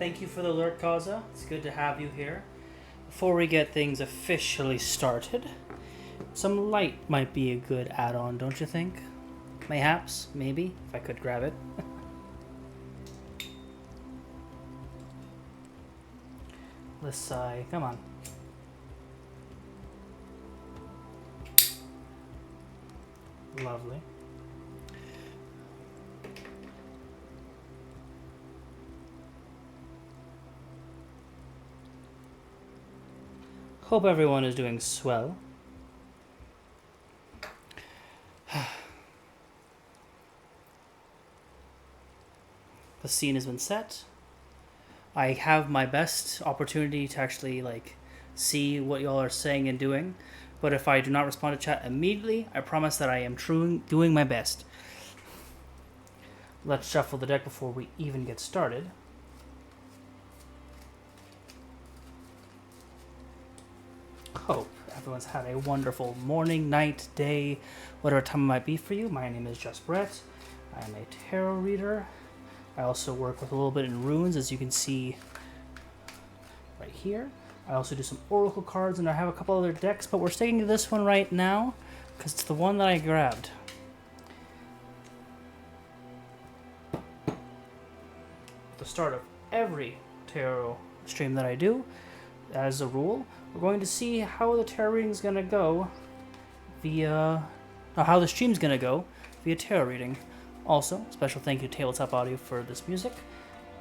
Thank you for the alert, Kaza. It's good to have you here. Before we get things officially started, some light might be a good add-on, don't you think? Mayhaps, maybe, if I could grab it. This side, come on. Lovely. Hope everyone is doing swell. The scene has been set. I have my best opportunity to actually see what y'all are saying and doing. But if I do not respond to chat immediately, I promise that I am doing my best. Let's shuffle the deck before we even get started. Hope everyone's had a wonderful morning, night, day, whatever time it might be for you. My name is Just Brett. I am a tarot reader. I also work with a little bit in runes, as you can see right here. I also do some oracle cards, and I have a couple other decks, but we're sticking to this one right now because it's the one that I grabbed. At the start of every tarot stream that I do, as a rule, we're going to see how the tarot reading is going to go via... how the stream's going to go via tarot reading. Also, special thank you to Tabletop Audio for this music.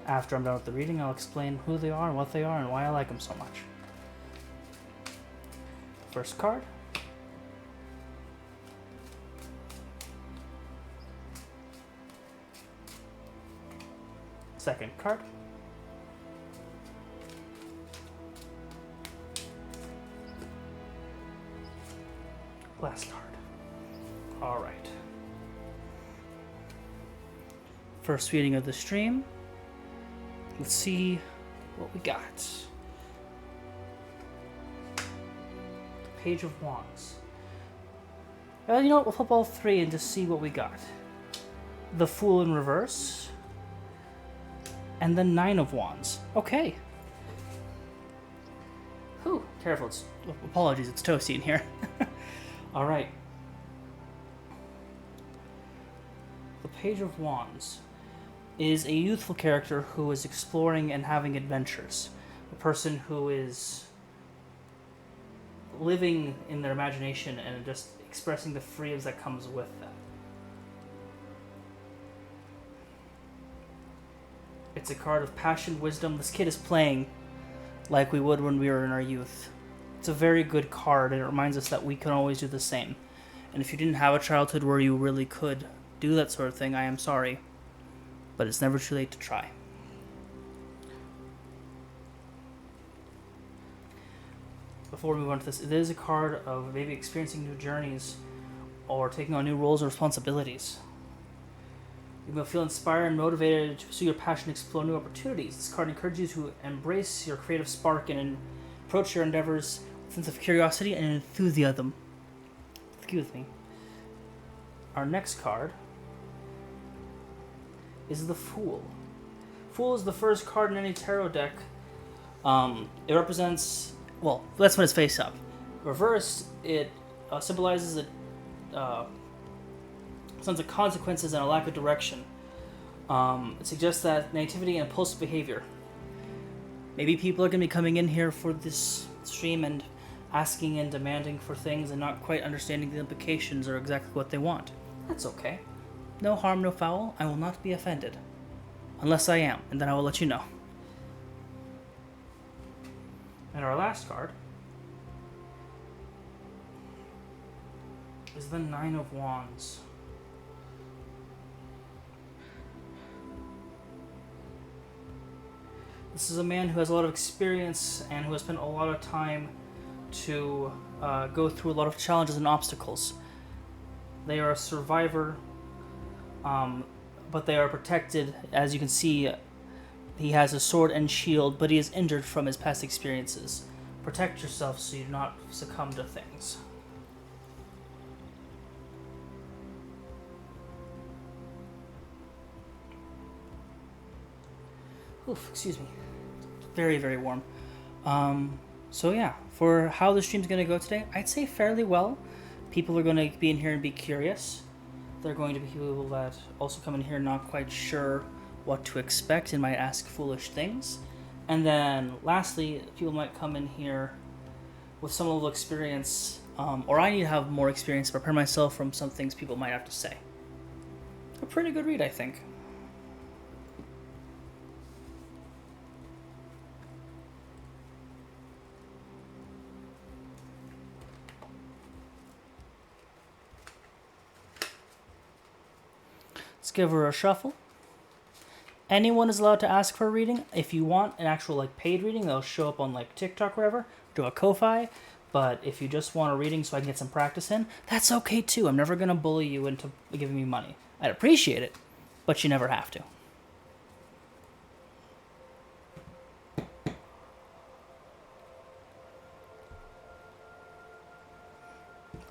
After I'm done with the reading, I'll explain who they are and what they are and why I like them so much. First card. Second card. Last card. All right. First reading of the stream. Let's see what we got. The Page of Wands. You know what? We'll flip all three and just see what we got. The Fool in reverse. And the Nine of Wands. Okay. Whew, careful. Apologies, it's toasty in here. All right. The Page of Wands is a youthful character who is exploring and having adventures. A person who is living in their imagination and just expressing the freedoms that comes with that. It's a card of passion, wisdom. This kid is playing like we would when we were in our youth. It's a very good card, and it reminds us that we can always do the same. And if you didn't have a childhood where you really could do that sort of thing, I am sorry. But it's never too late to try. Before we move on to this, it is a card of maybe experiencing new journeys or taking on new roles or responsibilities. You will feel inspired and motivated to pursue your passion and explore new opportunities. This card encourages you to embrace your creative spark and approach your endeavors with a sense of curiosity and enthusiasm. Excuse me. Our next card is the Fool. Fool is the first card in any tarot deck. It represents, well, that's when it's face up. Reversed, it symbolizes a sense of consequences and a lack of direction. It suggests that naivety and impulsive behavior. Maybe people are going to be coming in here for this stream and asking and demanding for things and not quite understanding the implications or exactly what they want. That's okay. No harm, no foul. I will not be offended. Unless I am, and then I will let you know. And our last card is the Nine of Wands. This is a man who has a lot of experience and who has spent a lot of time to go through a lot of challenges and obstacles. They are a survivor, but they are protected. As you can see, he has a sword and shield, but he is injured from his past experiences. Protect yourself so you do not succumb to things. Oof, excuse me. Very, very warm. So yeah, for how the stream's gonna go today, I'd say fairly well. People are gonna be in here and be curious. There are going to be people that also come in here not quite sure what to expect and might ask foolish things. And then lastly, people might come in here with some level of experience, or I need to have more experience to prepare myself from some things people might have to say. A pretty good read, I think. Let's give her a shuffle. Anyone is allowed to ask for a reading. If you want an actual like paid reading, they'll show up on like TikTok or whatever, do a Ko-Fi. But if you just want a reading so I can get some practice in, that's okay too. I'm never gonna bully you into giving me money. I'd appreciate it, but you never have to.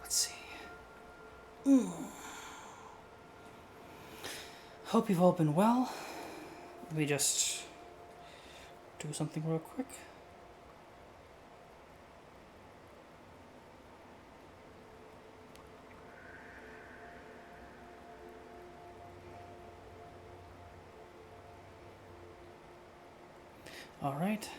Let's see. Hope you've all been well. Let me just do something real quick. All right.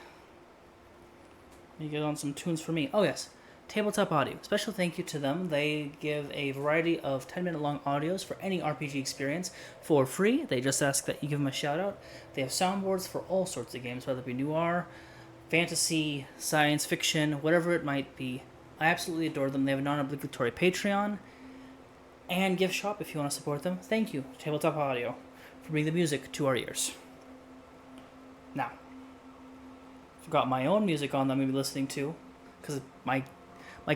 Let me get on some tunes for me. Oh yes, Tabletop Audio. Special thank you to them. They give a variety of 10-minute long audios for any RPG experience for free. They just ask that you give them a shout out. They have soundboards for all sorts of games, whether it be noir, fantasy, science fiction, whatever it might be. I absolutely adore them. They have a non-obligatory Patreon and gift shop if you want to support them. Thank you, Tabletop Audio, for bringing the music to our ears. Now, I've got my own music on that I'm going to be listening to, because my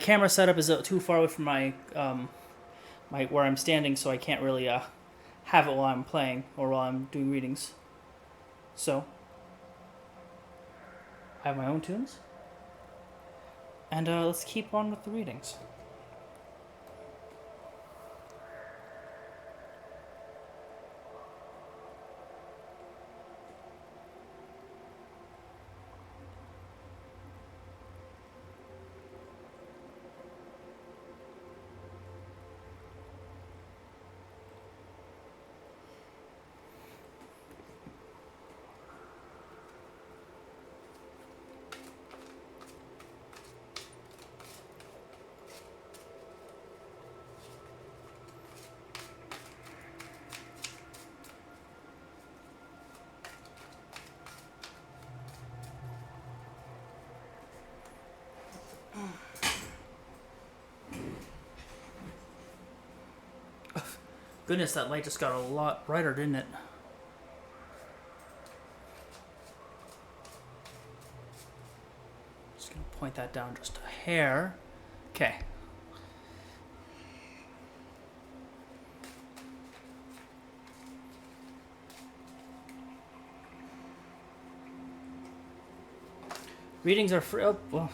camera setup is too far away from my where I'm standing, so I can't really have it while I'm playing or while I'm doing readings. So I have my own tunes, and let's keep on with the readings. Goodness, that light just got a lot brighter, didn't it? Just gonna point that down just a hair. Okay. Readings are free. Oh, well.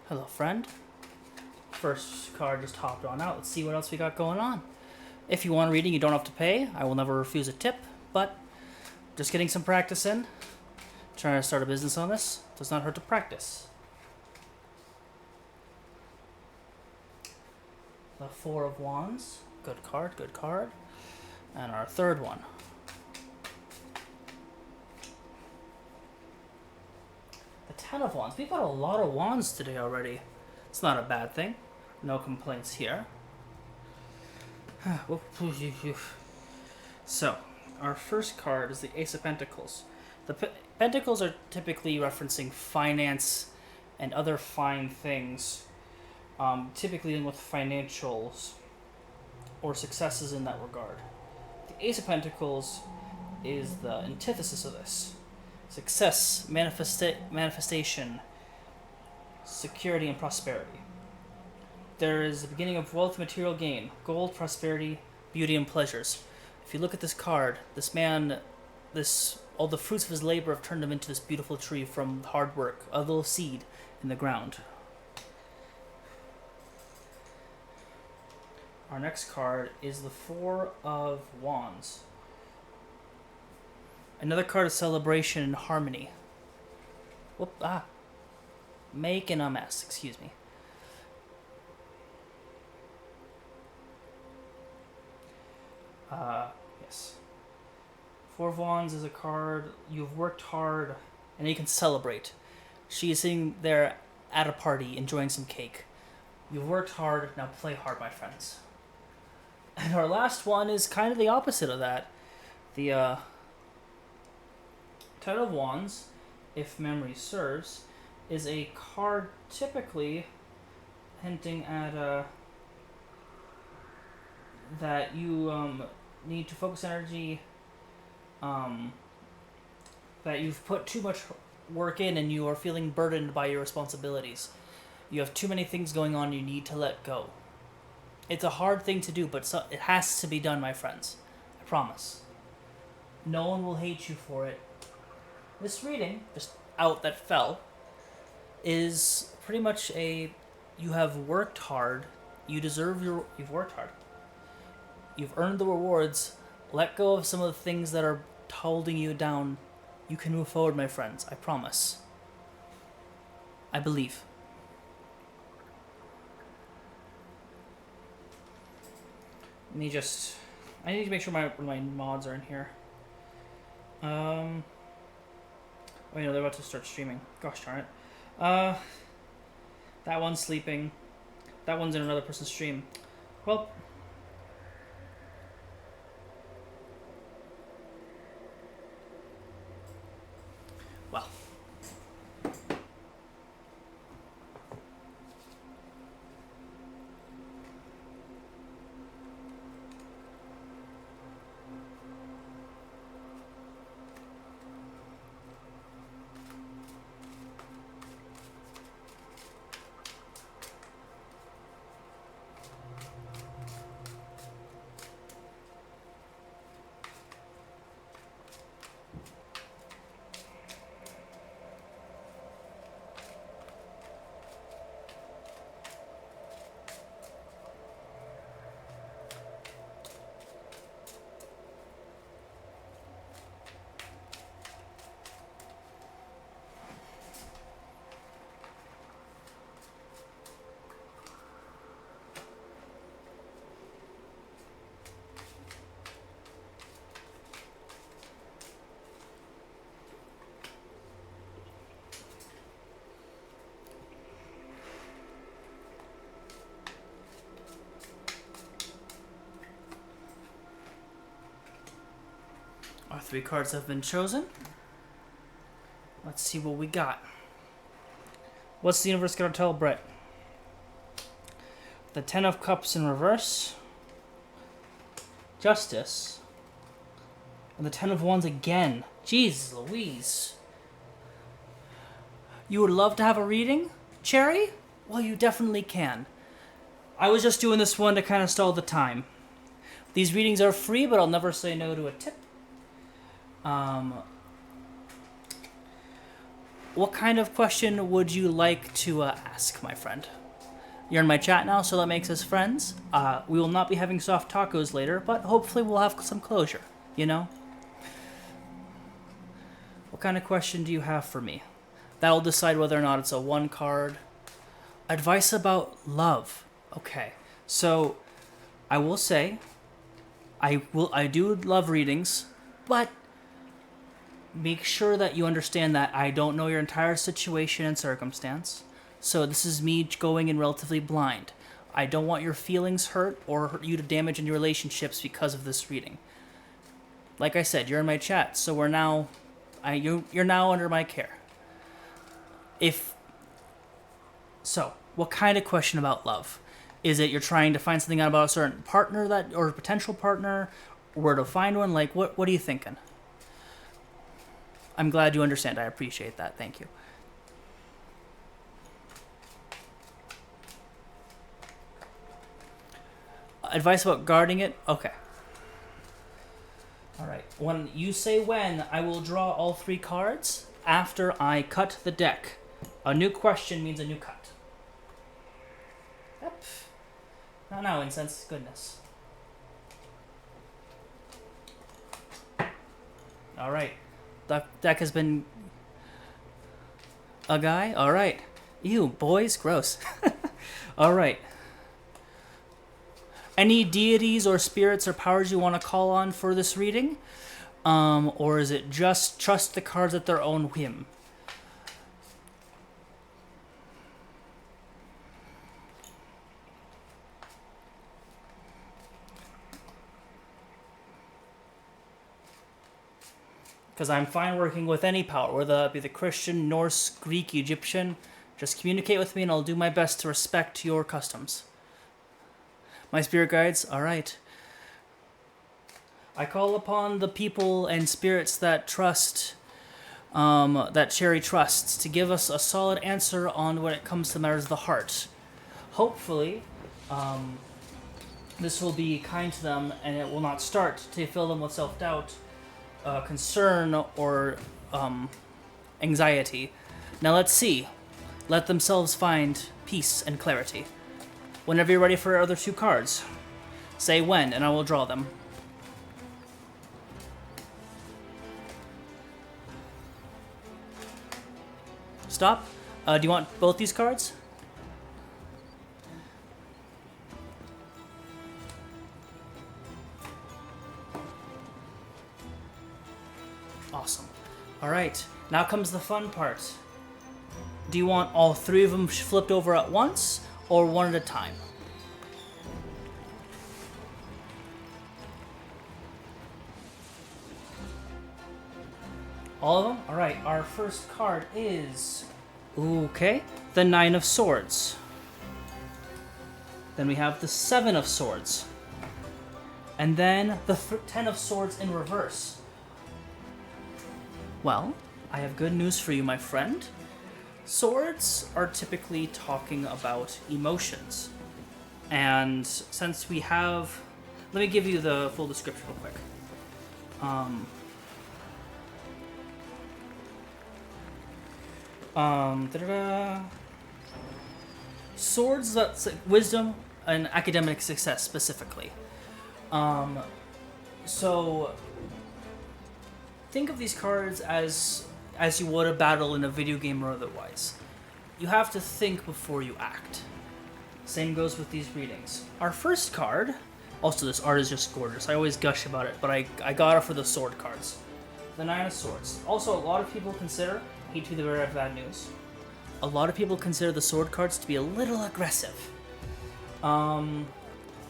Hello, friend. First card just hopped on out. Let's see what else we got going on. If you want a reading, you don't have to pay. I will never refuse a tip, but just getting some practice in. Trying to start a business on this. Does not hurt to practice. The Four of Wands. Good card, good card. And our third one. The Ten of Wands. We've got a lot of wands today already. It's not a bad thing. No complaints here. So, our first card is the Ace of Pentacles. The Pentacles are typically referencing finance and other fine things, typically dealing with financials or successes in that regard. The Ace of Pentacles is the antithesis of this. Success, manifestation, security, and prosperity. There is the beginning of wealth, material gain, gold, prosperity, beauty, and pleasures. If you look at this card, this man, all the fruits of his labor have turned him into this beautiful tree from hard work, a little seed in the ground. Our next card is the Four of Wands. Another card of celebration and harmony. Whoop, making a mess, excuse me. Yes. Four of Wands is a card. You've worked hard, and you can celebrate. She is sitting there at a party, enjoying some cake. You've worked hard, now play hard, my friends. And our last one is kind of the opposite of that. The Ten of Wands, if memory serves, is a card typically hinting at that you need to focus energy, that you've put too much work in and you are feeling burdened by your responsibilities. You have too many things going on, you need to let go. It's a hard thing to do, but it has to be done, my friends. I promise. No one will hate you for it. This reading, just out that fell, is pretty much you have worked hard, you've worked hard. You've earned the rewards, let go of some of the things that are holding you down. You can move forward, my friends, I promise. I believe. I need to make sure my mods are in here. Oh, you know, they're about to start streaming. Gosh darn it. That one's sleeping. That one's in another person's stream. Well, our 3 cards have been chosen. Let's see what we got. What's the universe gonna tell Brett? The 10 of Cups in reverse. Justice. And the 10 of Wands again. Jeez Louise. You would love to have a reading, Cherry? Well, you definitely can. I was just doing this one to kind of stall the time. These readings are free, but I'll never say no to a tip. What kind of question would you like to ask, my friend? You're in my chat now, so that makes us friends. We will not be having soft tacos later, but hopefully we'll have some closure, you know? What kind of question do you have for me? That'll decide whether or not it's a 1 card. Advice about love. Okay, so I will say, I do love readings, but make sure that you understand that I don't know your entire situation and circumstance. So this is me going in relatively blind. I don't want your feelings hurt or hurt you to damage any relationships because of this reading. Like I said, you're in my chat, so you're now under my care. So, what kind of question about love? Is it you're trying to find something out about a certain partner or a potential partner, or where to find one? Like, what are you thinking? I'm glad you understand. I appreciate that. Thank you. Advice about guarding it? Okay. Alright. When you say when, I will draw all 3 cards after I cut the deck. A new question means a new cut. Yep. No, incense. Goodness. Alright. deck has been a guy. All right. Ew, boys, gross. All right. Any deities or spirits or powers you want to call on for this reading? Or is it just trust the cards at their own whim? Because I'm fine working with any power, whether that be the Christian, Norse, Greek, Egyptian. Just communicate with me and I'll do my best to respect your customs. My spirit guides, alright. I call upon the people and spirits that trust, that Cherry trusts, to give us a solid answer on when it comes to matters of the heart. Hopefully, this will be kind to them and it will not start to fill them with self-doubt, concern, or anxiety. Now let's see. Let themselves find peace and clarity. Whenever you're ready for your other two cards, say when, and I will draw them. Stop. Do you want both these cards? Awesome. Alright, now comes the fun part. Do you want all three of them flipped over at once, or one at a time? All of them? Alright, our first card is... Okay, the Nine of Swords. Then we have the Seven of Swords. And then the Ten of Swords in reverse. Well, I have good news for you, my friend. Swords are typically talking about emotions. And since we have... Let me give you the full description real quick. Swords, that's wisdom and academic success specifically. So think of these cards as you would a battle in a video game or otherwise. You have to think before you act. Same goes with these readings. Our first card, also this art is just gorgeous. I always gush about it, but I got it for the sword cards. The Nine of Swords. Also, a lot of people consider, hate to be the bearer of bad news, a lot of people consider the sword cards to be a little aggressive. When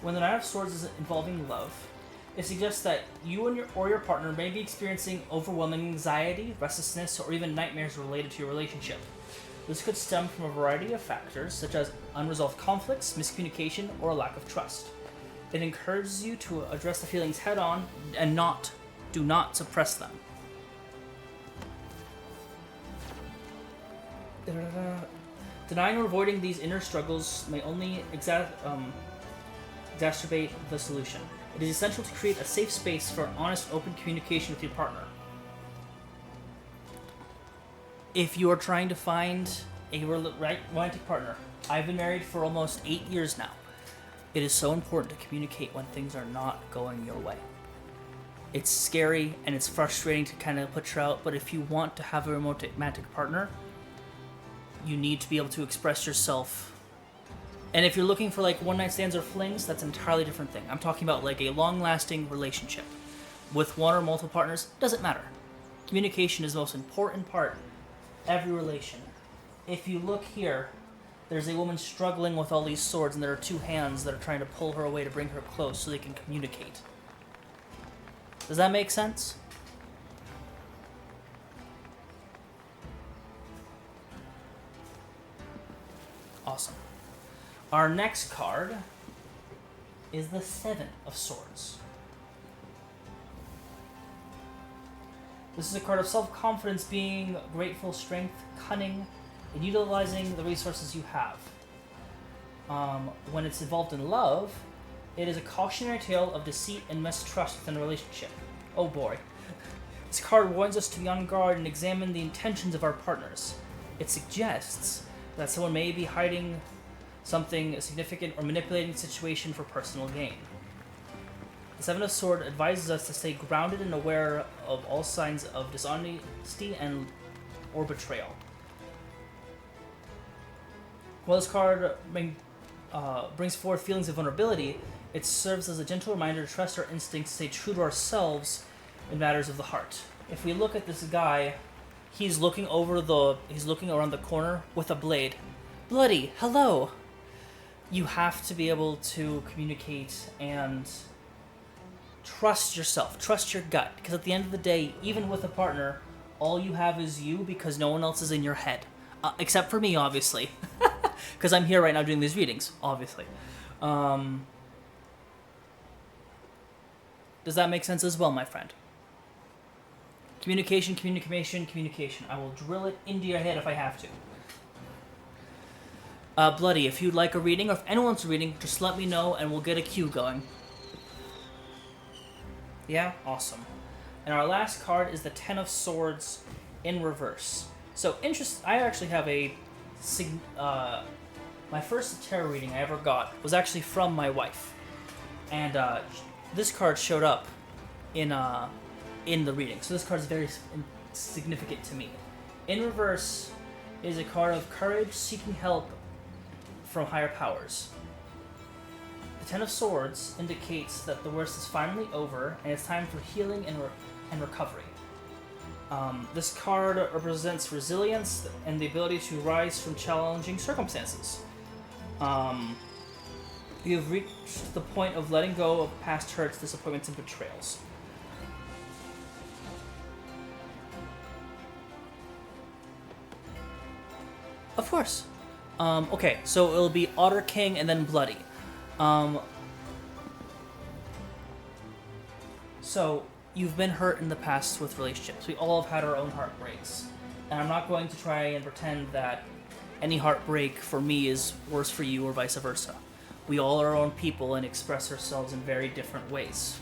the Nine of Swords is involving love, it suggests that you and your partner may be experiencing overwhelming anxiety, restlessness, or even nightmares related to your relationship. This could stem from a variety of factors, such as unresolved conflicts, miscommunication, or a lack of trust. It encourages you to address the feelings head-on and do not suppress them. Denying or avoiding these inner struggles may only exacerbate the solution. It is essential to create a safe space for honest, open communication with your partner. If you are trying to find a romantic partner, I've been married for almost 8 years now. It is so important to communicate when things are not going your way. It's scary and it's frustrating to kind of put you out, but if you want to have a romantic partner, you need to be able to express yourself. And if you're looking for like one-night stands or flings, that's an entirely different thing. I'm talking about like a long-lasting relationship with one or multiple partners. Doesn't matter. Communication is the most important part of every relation. If you look here, there's a woman struggling with all these swords, and there are two hands that are trying to pull her away to bring her close so they can communicate. Does that make sense? Awesome. Our next card is the Seven of Swords. This is a card of self-confidence, being grateful, strength, cunning, and utilizing the resources you have. When it's involved in love, it is a cautionary tale of deceit and mistrust within a relationship. Oh boy. This card warns us to be on guard and examine the intentions of our partners. It suggests that someone may be hiding something significant or manipulating the situation for personal gain. The Seven of Swords advises us to stay grounded and aware of all signs of dishonesty or betrayal. While this card brings forth feelings of vulnerability, it serves as a gentle reminder to trust our instincts, stay true to ourselves in matters of the heart. If we look at this guy, he's looking around the corner with a blade. Bloody, hello! You have to be able to communicate and trust yourself, trust your gut, because at the end of the day, even with a partner, all you have is you because no one else is in your head. Except for me, obviously. Because I'm here right now doing these readings, obviously. Does that make sense as well, my friend? Communication, communication, communication. I will drill it into your head if I have to. Bloody, if you'd like a reading, or if anyone's reading, just let me know and we'll get a queue going. Yeah? Awesome. And our last card is the Ten of Swords in reverse. So, I actually have my first tarot reading I ever got was actually from my wife. And this card showed up in the reading. So this card is very significant to me. In reverse is a card of courage, seeking help from higher powers. The Ten of Swords indicates that the worst is finally over and it's time for healing and recovery. This card represents resilience and the ability to rise from challenging circumstances. You have reached the point of letting go of past hurts, disappointments, and betrayals. Of course. Okay, so it'll be Otter King and then Bloody. So, you've been hurt in the past with relationships. We all have had our own heartbreaks. And I'm not going to try and pretend that any heartbreak for me is worse for you or vice versa. We all are our own people and express ourselves in very different ways.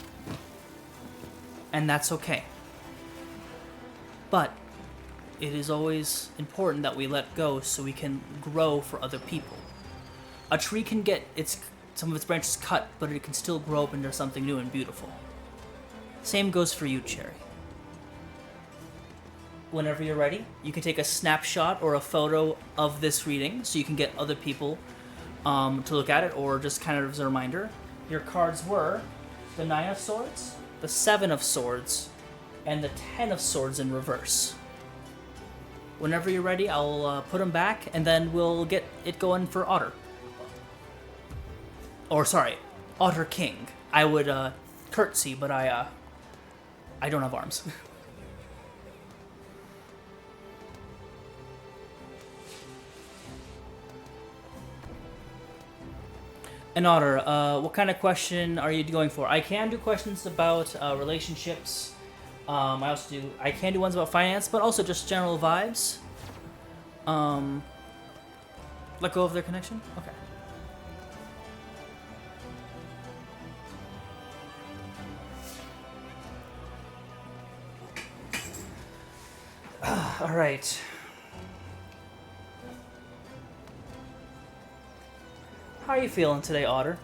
And that's okay. But it is always important that we let go so we can grow for other people. A tree can get some of its branches cut, but it can still grow up into something new and beautiful. Same goes for you, Cherry. Whenever you're ready, you can take a snapshot or a photo of this reading so you can get other people to look at it, or just kind of as a reminder. Your cards were the Nine of Swords, the Seven of Swords, and the Ten of Swords in reverse. Whenever you're ready, I'll put them back, and then we'll get it going for Otter. Or, sorry, Otter King. I would curtsy, but I don't have arms. And Otter, what kind of question are you going for? I can do questions about relationships. I can do ones about finance, but also just general vibes. Let go of their connection? Okay. All right. How are you feeling today, Otter?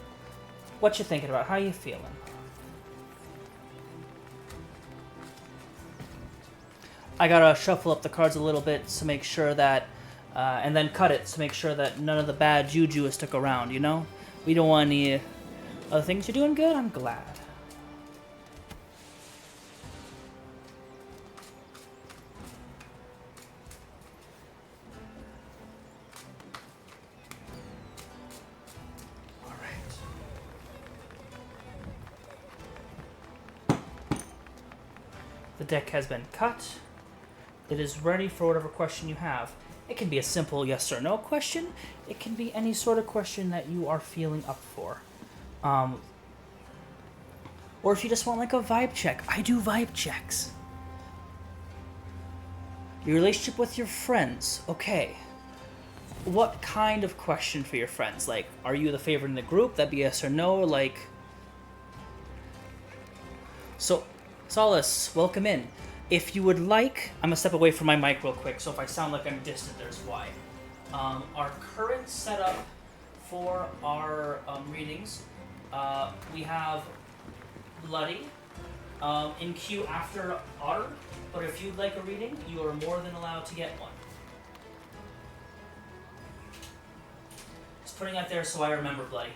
What you thinking about? How you feeling? I gotta shuffle up the cards a little bit to make sure that, and then cut it to make sure that none of the bad juju is stuck around, you know? We don't want any other things. You're doing good? I'm glad. The deck has been cut. It is ready for whatever question you have. It can be a simple yes or no question. It can be any sort of question that you are feeling up for. Or if you just want like a vibe check. I do vibe checks. Your relationship with your friends. Okay. What kind of question for your friends? Like, are you the favorite in the group? That'd be yes or no. Like, so Solace, welcome in. If you would like, I'm gonna step away from my mic real quick, so if I sound like I'm distant, there's why. Our current setup for our readings, we have Bloody in queue after Otter, but if you'd like a reading, you are more than allowed to get one. Just putting that there so I remember Bloody.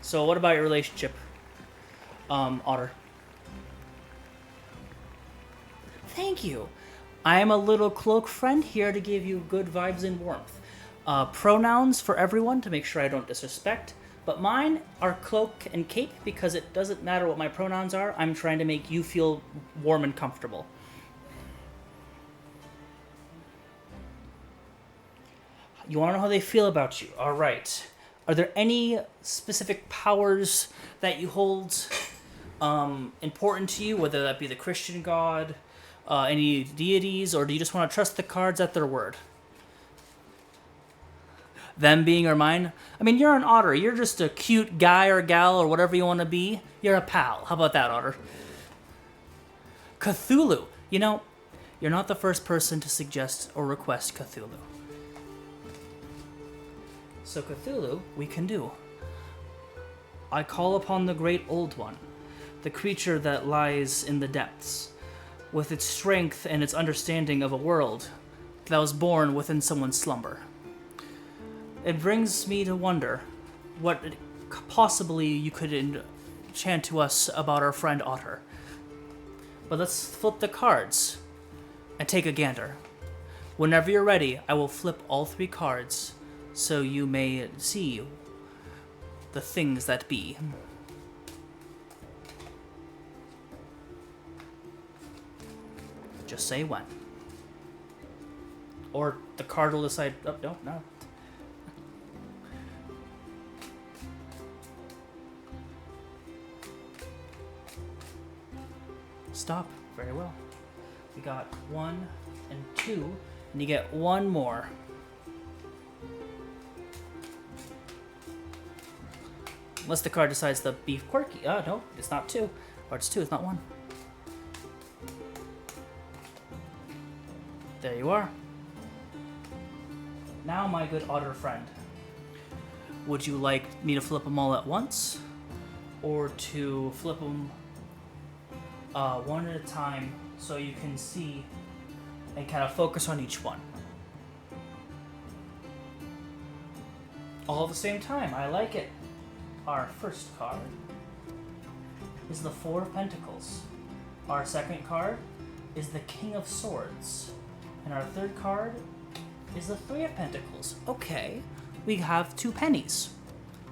So what about your relationship, Otter? Thank you. I am a little cloak friend here to give you good vibes and warmth. Pronouns for everyone to make sure I don't disrespect, but mine are cloak and cape because it doesn't matter what my pronouns are. I'm trying to make you feel warm and comfortable. You want to know how they feel about you? All right. Are there any specific powers that you hold important to you, whether that be the Christian God, any deities, or do you just want to trust the cards at their word? Them being or mine? I mean, you're an otter. You're just a cute guy or gal or whatever you want to be. You're a pal. How about that, Otter? Cthulhu. You know, you're not the first person to suggest or request Cthulhu. So Cthulhu, we can do. I call upon the Great Old One, the creature that lies in the depths, with its strength and its understanding of a world that was born within someone's slumber. It brings me to wonder what possibly you could enchant to us about our friend Otter. But let's flip the cards and take a gander. Whenever you're ready, I will flip all 3 cards so you may see the things that be. Just say when. Or the card will decide, oh, no. Stop. Very well. We got 1 and 2, and you get 1 more. Unless the card decides to be quirky. Oh, no, it's not 2. Or it's 2, it's not 1. There you are. Now, my good otter friend, would you like me to flip them all at once? Or to flip them one at a time so you can see and kind of focus on each one? All at the same time, I like it. Our first card is the 4 of Pentacles. Our second card is the King of Swords. And our third card is the 3 of Pentacles. Okay, we have 2 pennies.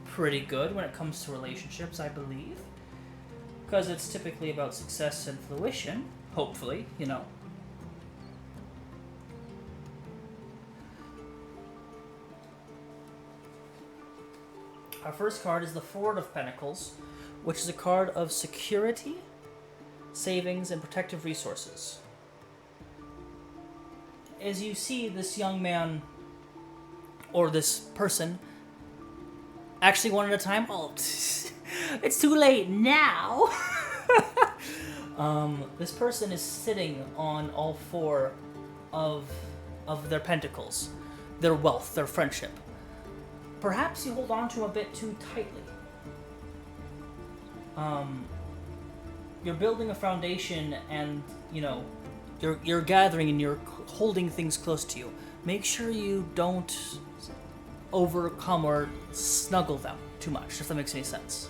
Pretty good when it comes to relationships, I believe. Because it's typically about success and fruition, hopefully, you know. Our first card is the 4 of Pentacles, which is a card of security, savings, and protective resources. As you see this young man, or this person, actually one at a time. Oh, it's too late now. This person is sitting on all 4 of their pentacles, their wealth, their friendship. Perhaps you hold on to a bit too tightly. You're building a foundation, and you know you're gathering and you're holding things close to you. Make sure you don't overcome or snuggle them too much, if that makes any sense.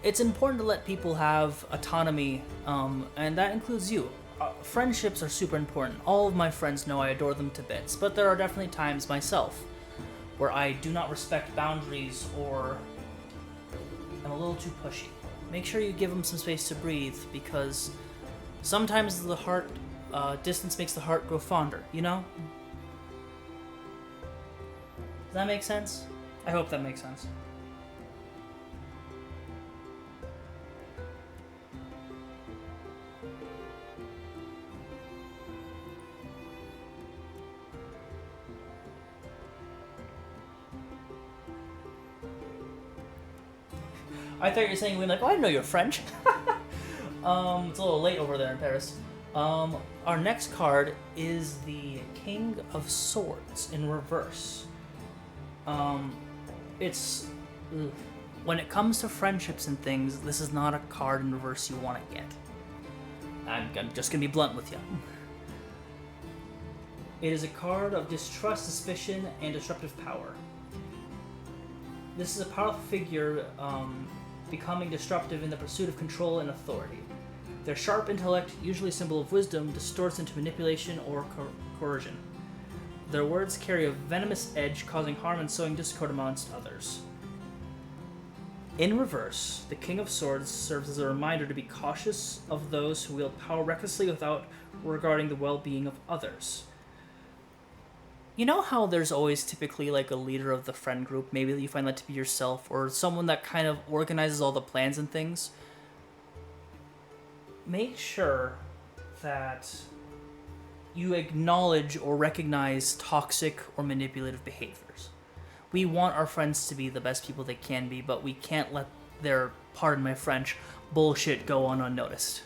It's important to let people have autonomy, and that includes you. Friendships are super important. All of my friends know I adore them to bits, but there are definitely times myself where I do not respect boundaries or am a little too pushy. Make sure you give them some space to breathe, because sometimes the heart, distance makes the heart grow fonder, you know? Does that make sense? I hope that makes sense. I thought you were saying, like, oh, I didn't know you're French. It's a little late over there in Paris. Our next card is the King of Swords in reverse. it's when it comes to friendships and things, this is not a card in reverse you want to get. I'm just gonna be blunt with you. It is a card of distrust, suspicion, and disruptive power. This is a powerful figure becoming disruptive in the pursuit of control and authority. Their sharp intellect, usually a symbol of wisdom, distorts into manipulation or coercion. Their words carry a venomous edge, causing harm and sowing discord amongst others. In reverse, the King of Swords serves as a reminder to be cautious of those who wield power recklessly without regarding the well-being of others. You know how there's always typically like a leader of the friend group, maybe you find that to be yourself, or someone that kind of organizes all the plans and things? Make sure that you acknowledge or recognize toxic or manipulative behaviors. We want our friends to be the best people they can be, but we can't let their, pardon my French, bullshit go on unnoticed.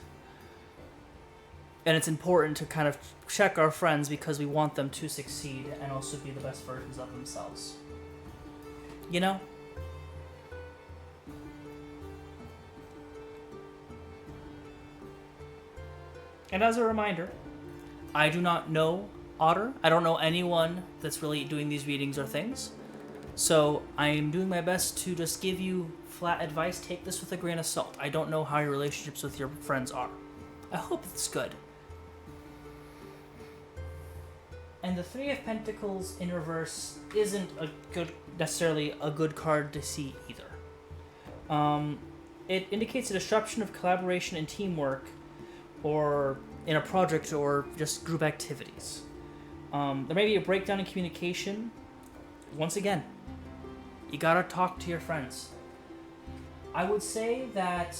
And it's important to kind of check our friends because we want them to succeed and also be the best versions of themselves. You know? And as a reminder, I do not know Otter. I don't know anyone that's really doing these readings or things. So I'm doing my best to just give you flat advice. Take this with a grain of salt. I don't know how your relationships with your friends are. I hope it's good. And the Three of Pentacles in reverse isn't necessarily a good card to see either. It indicates a disruption of collaboration and teamwork, or in a project or just group activities. There may be a breakdown in communication. Once again, you gotta talk to your friends. I would say that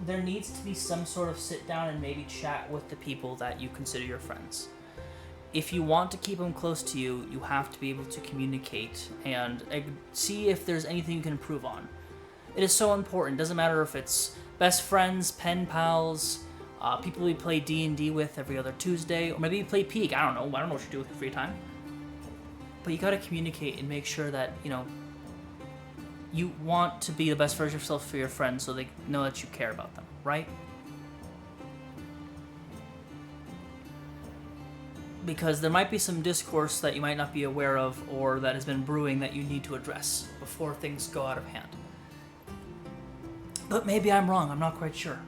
there needs to be some sort of sit down and maybe chat with the people that you consider your friends. If you want to keep them close to you, you have to be able to communicate and see if there's anything you can improve on. It is so important. Doesn't matter if it's best friends, pen pals, people we play D&D with every other Tuesday, or maybe you play Peak. I don't know what you do with your free time. But you gotta communicate and make sure that, you want to be the best version of yourself for your friends so they know that you care about them, right? Because there might be some discourse that you might not be aware of or that has been brewing that you need to address before things go out of hand. But maybe I'm wrong, I'm not quite sure.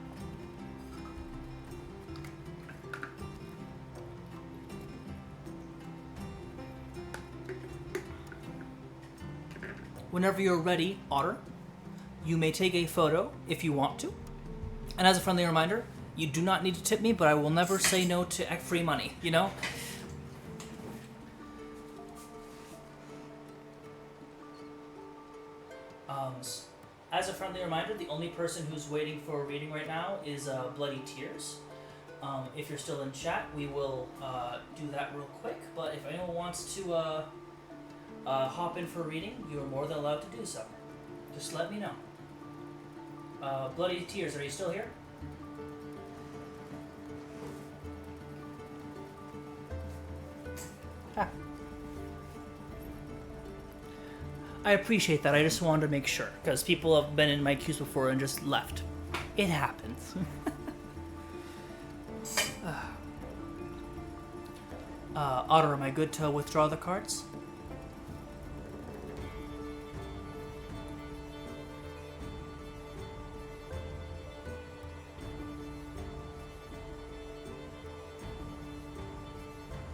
Whenever you're ready, Otter, you may take a photo if you want to. And as a friendly reminder, you do not need to tip me, but I will never say no to free money, As a friendly reminder, the only person who's waiting for a reading right now is Bloody Tears. If you're still in chat, we will do that real quick, but if anyone wants to hop in for a reading, you are more than allowed to do so. Just let me know. Bloody Tears, are you still here? I appreciate that. I just wanted to make sure, because people have been in my queues before and just left. It happens. Otter, am I good to withdraw the cards?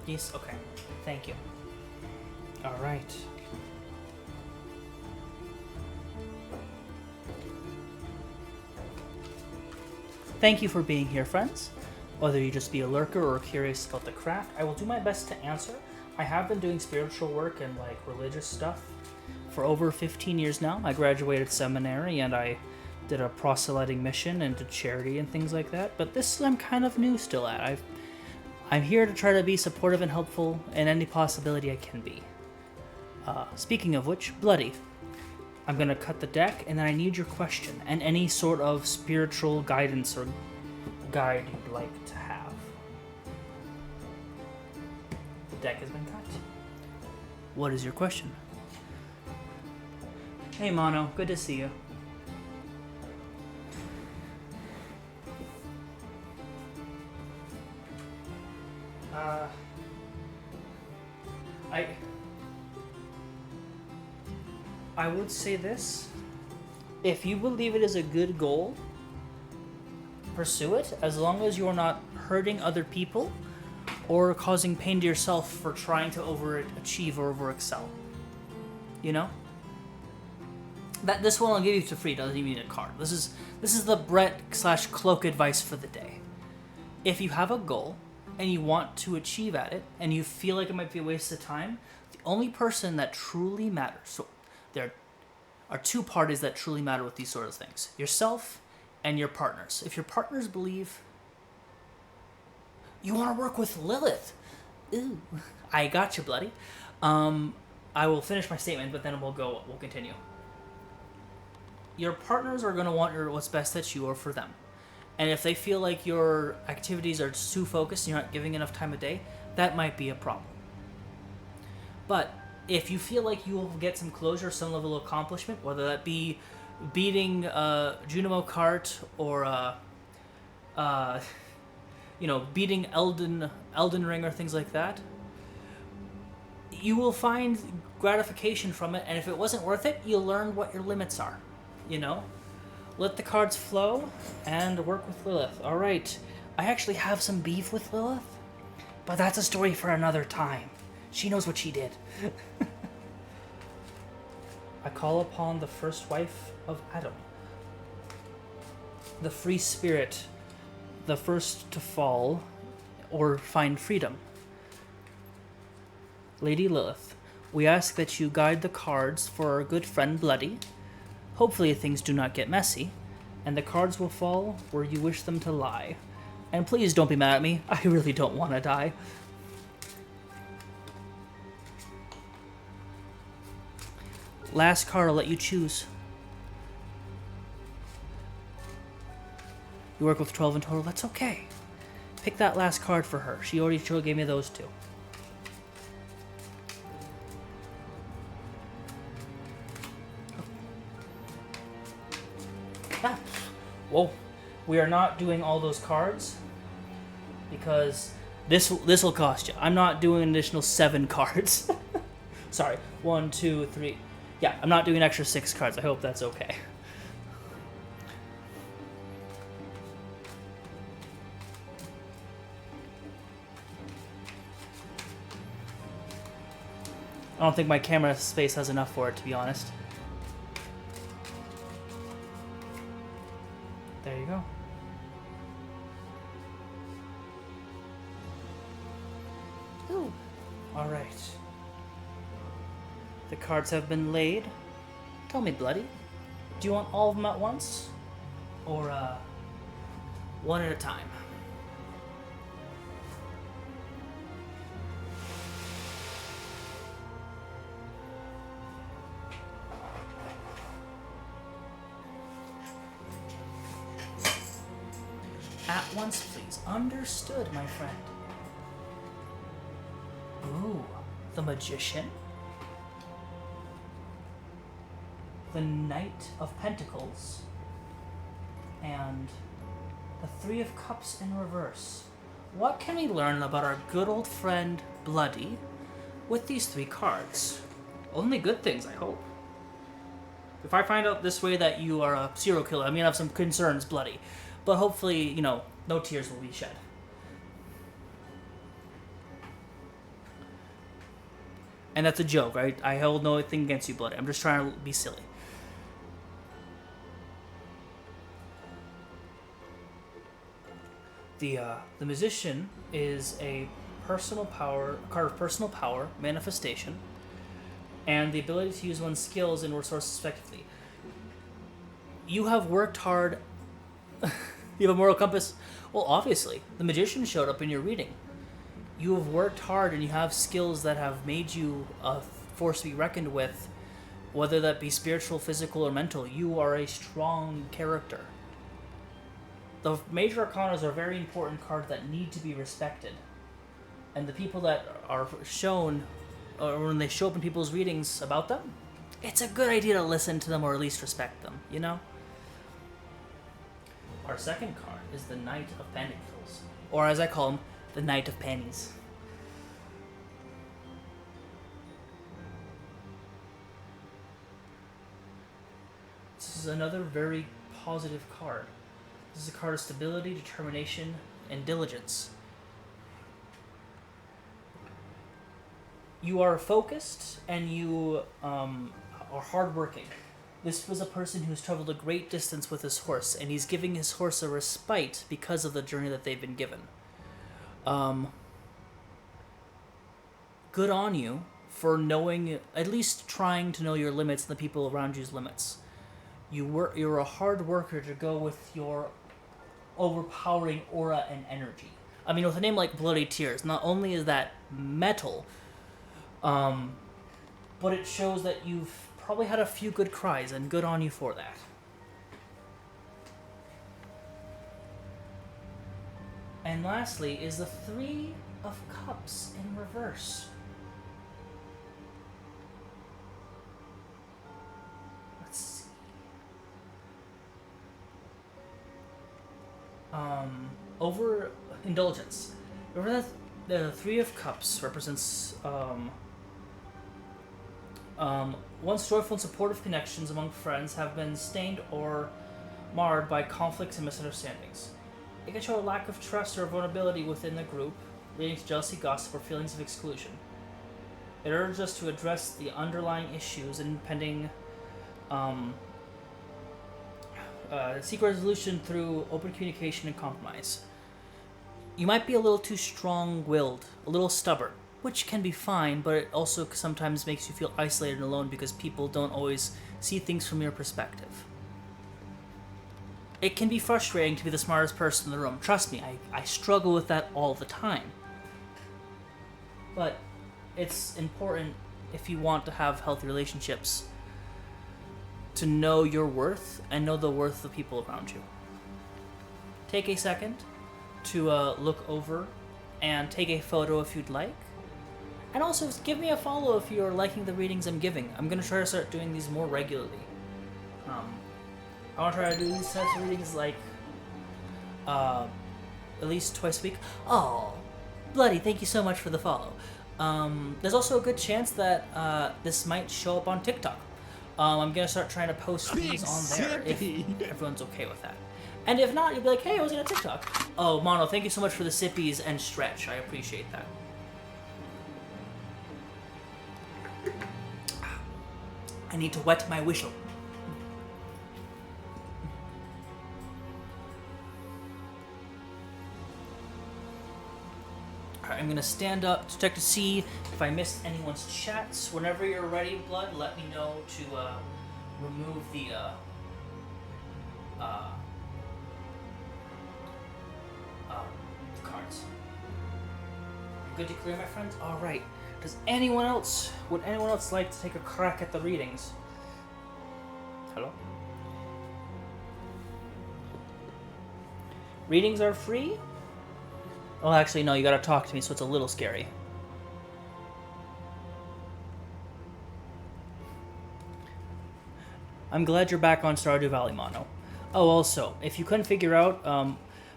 Yes? Okay. Thank you. Alright. Thank you for being here, friends. Whether you just be a lurker or curious about the craft, I will do my best to answer. I have been doing spiritual work and religious stuff for over 15 years now. I graduated seminary and I did a proselyting mission and did charity and things like that. But this I'm kind of new still at. I'm here to try to be supportive and helpful in any possibility I can be. Speaking of which, Bloody, I'm going to cut the deck, and then I need your question and any sort of spiritual guidance or guide you'd like to have. The deck has been cut. What is your question? Hey, Mono. Good to see you. Uh, I I would say this. If you believe it is a good goal, pursue it as long as you're not hurting other people or causing pain to yourself for trying to overachieve or overexcel. You know? That this one I'll give you to free, doesn't even need a card. This is the Brett/Cloak advice for the day. If you have a goal and you want to achieve at it and you feel like it might be a waste of time, the only person that truly matters, so there are two parties that truly matter with these sort of things. Yourself and your partners. If your partners believe you want to work with Lilith, ooh, I got you, bloody. I will finish my statement, but then we'll continue. Your partners are going to want what's best at you or for them. And if they feel like your activities are too focused and you're not giving enough time a day, that might be a problem. But if you feel like you will get some closure, some level of accomplishment, whether that be beating Junimo Kart or beating Elden Ring or things like that, you will find gratification from it. And if it wasn't worth it, you'll learn what your limits are. You know, let the cards flow and work with Lilith. All right, I actually have some beef with Lilith, but that's a story for another time. She knows what she did. I call upon the first wife of Adam, the free spirit, the first to fall or find freedom. Lady Lilith, we ask that you guide the cards for our good friend Bloody. Hopefully things do not get messy, and the cards will fall where you wish them to lie. And please don't be mad at me, I really don't want to die. Last card, I'll let you choose. You work with 12 in total, that's okay. Pick that last card for her. She already gave me those two. Ah. Whoa. We are not doing all those cards because this will cost you. I'm not doing an additional 7 cards. Sorry. 1, 2, 3. Yeah, I'm not doing an extra 6 cards. I hope that's okay. I don't think my camera space has enough for it, to be honest. There you go. Ooh. All right. The cards have been laid. Tell me, Bloody, do you want all of them at once? Or, one at a time? At once, please. Understood, my friend. Ooh, the Magician. The Knight of Pentacles. And the Three of Cups in reverse. What can we learn about our good old friend, Bloody, with these 3 cards? Only good things, I hope. If I find out this way that you are a serial killer, I'm gonna have some concerns, Bloody. But hopefully, no tears will be shed. And that's a joke, right? I hold nothing against you, Bloody. I'm just trying to be silly. The Musician is a card of personal power, manifestation, and the ability to use one's skills and resources effectively. You have worked hard. You have a moral compass? Well, obviously. The Magician showed up in your reading. You have worked hard and you have skills that have made you a force to be reckoned with, whether that be spiritual, physical, or mental. You are a strong character. The Major Arcanas are very important cards that need to be respected. And the people that are shown, or when they show up in people's readings about them, it's a good idea to listen to them or at least respect them, you know? Our second card is the Knight of Pentacles, or as I call him, the Knight of Panties. This is another very positive card. This is a card of stability, determination, and diligence. You are focused and you are hardworking. This was a person who's traveled a great distance with his horse, and he's giving his horse a respite because of the journey that they've been given. Good on you for knowing, at least trying to know your limits and the people around you's limits. You're a hard worker to go with your overpowering aura and energy. I mean, with a name like Bloody Tears, not only is that metal, but it shows that you've probably had a few good cries, and good on you for that. And lastly is the Three of Cups in reverse. Let's see. Overindulgence. Remember that the Three of Cups represents once joyful and supportive connections among friends have been stained or marred by conflicts and misunderstandings. It can show a lack of trust or vulnerability within the group, leading to jealousy, gossip, or feelings of exclusion. It urges us to address the underlying issues and pending seek resolution through open communication and compromise. You might be a little too strong-willed, a little stubborn, which can be fine, but it also sometimes makes you feel isolated and alone because people don't always see things from your perspective. It can be frustrating to be the smartest person in the room. Trust me, I struggle with that all the time. But it's important, if you want to have healthy relationships, to know your worth and know the worth of the people around you. Take a second to look over and take a photo if you'd like. And also, give me a follow if you're liking the readings I'm giving. I'm going to try to start doing these more regularly. I want to try to do these types of readings like at least twice a week. Oh, Bloody, thank you so much for the follow. There's also a good chance that this might show up on TikTok. I'm going to start trying to post these on there if everyone's okay with that. And if not, you'll be like, hey, I was in a TikTok. Oh, Mono, thank you so much for the sippies and stretch. I appreciate that. I need to wet my whistle. Alright, I'm gonna stand up to check to see if I missed anyone's chats. Whenever you're ready, Blood, let me know to remove the cards. Good to clear, my friends? Alright. Would anyone else like to take a crack at the readings? Hello? Readings are free? Oh, actually, no, you gotta talk to me, so it's a little scary. I'm glad you're back on Stardew Valley, Mono. Oh, also, if you couldn't figure out,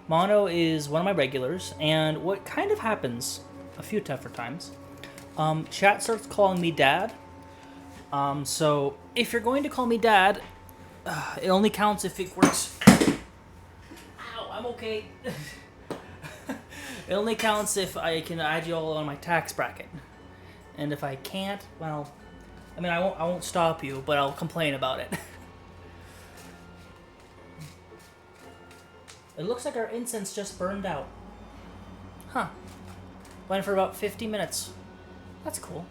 Mono is one of my regulars, and what kind of happens a few different times, chat starts calling me Dad. So if you're going to call me Dad, it only counts if it works. Ow, I'm okay. It only counts if I can add you all on my tax bracket. And if I can't, well, I mean, I won't stop you, but I'll complain about it. It looks like our incense just burned out. Huh. Went for about 50 minutes. That's cool.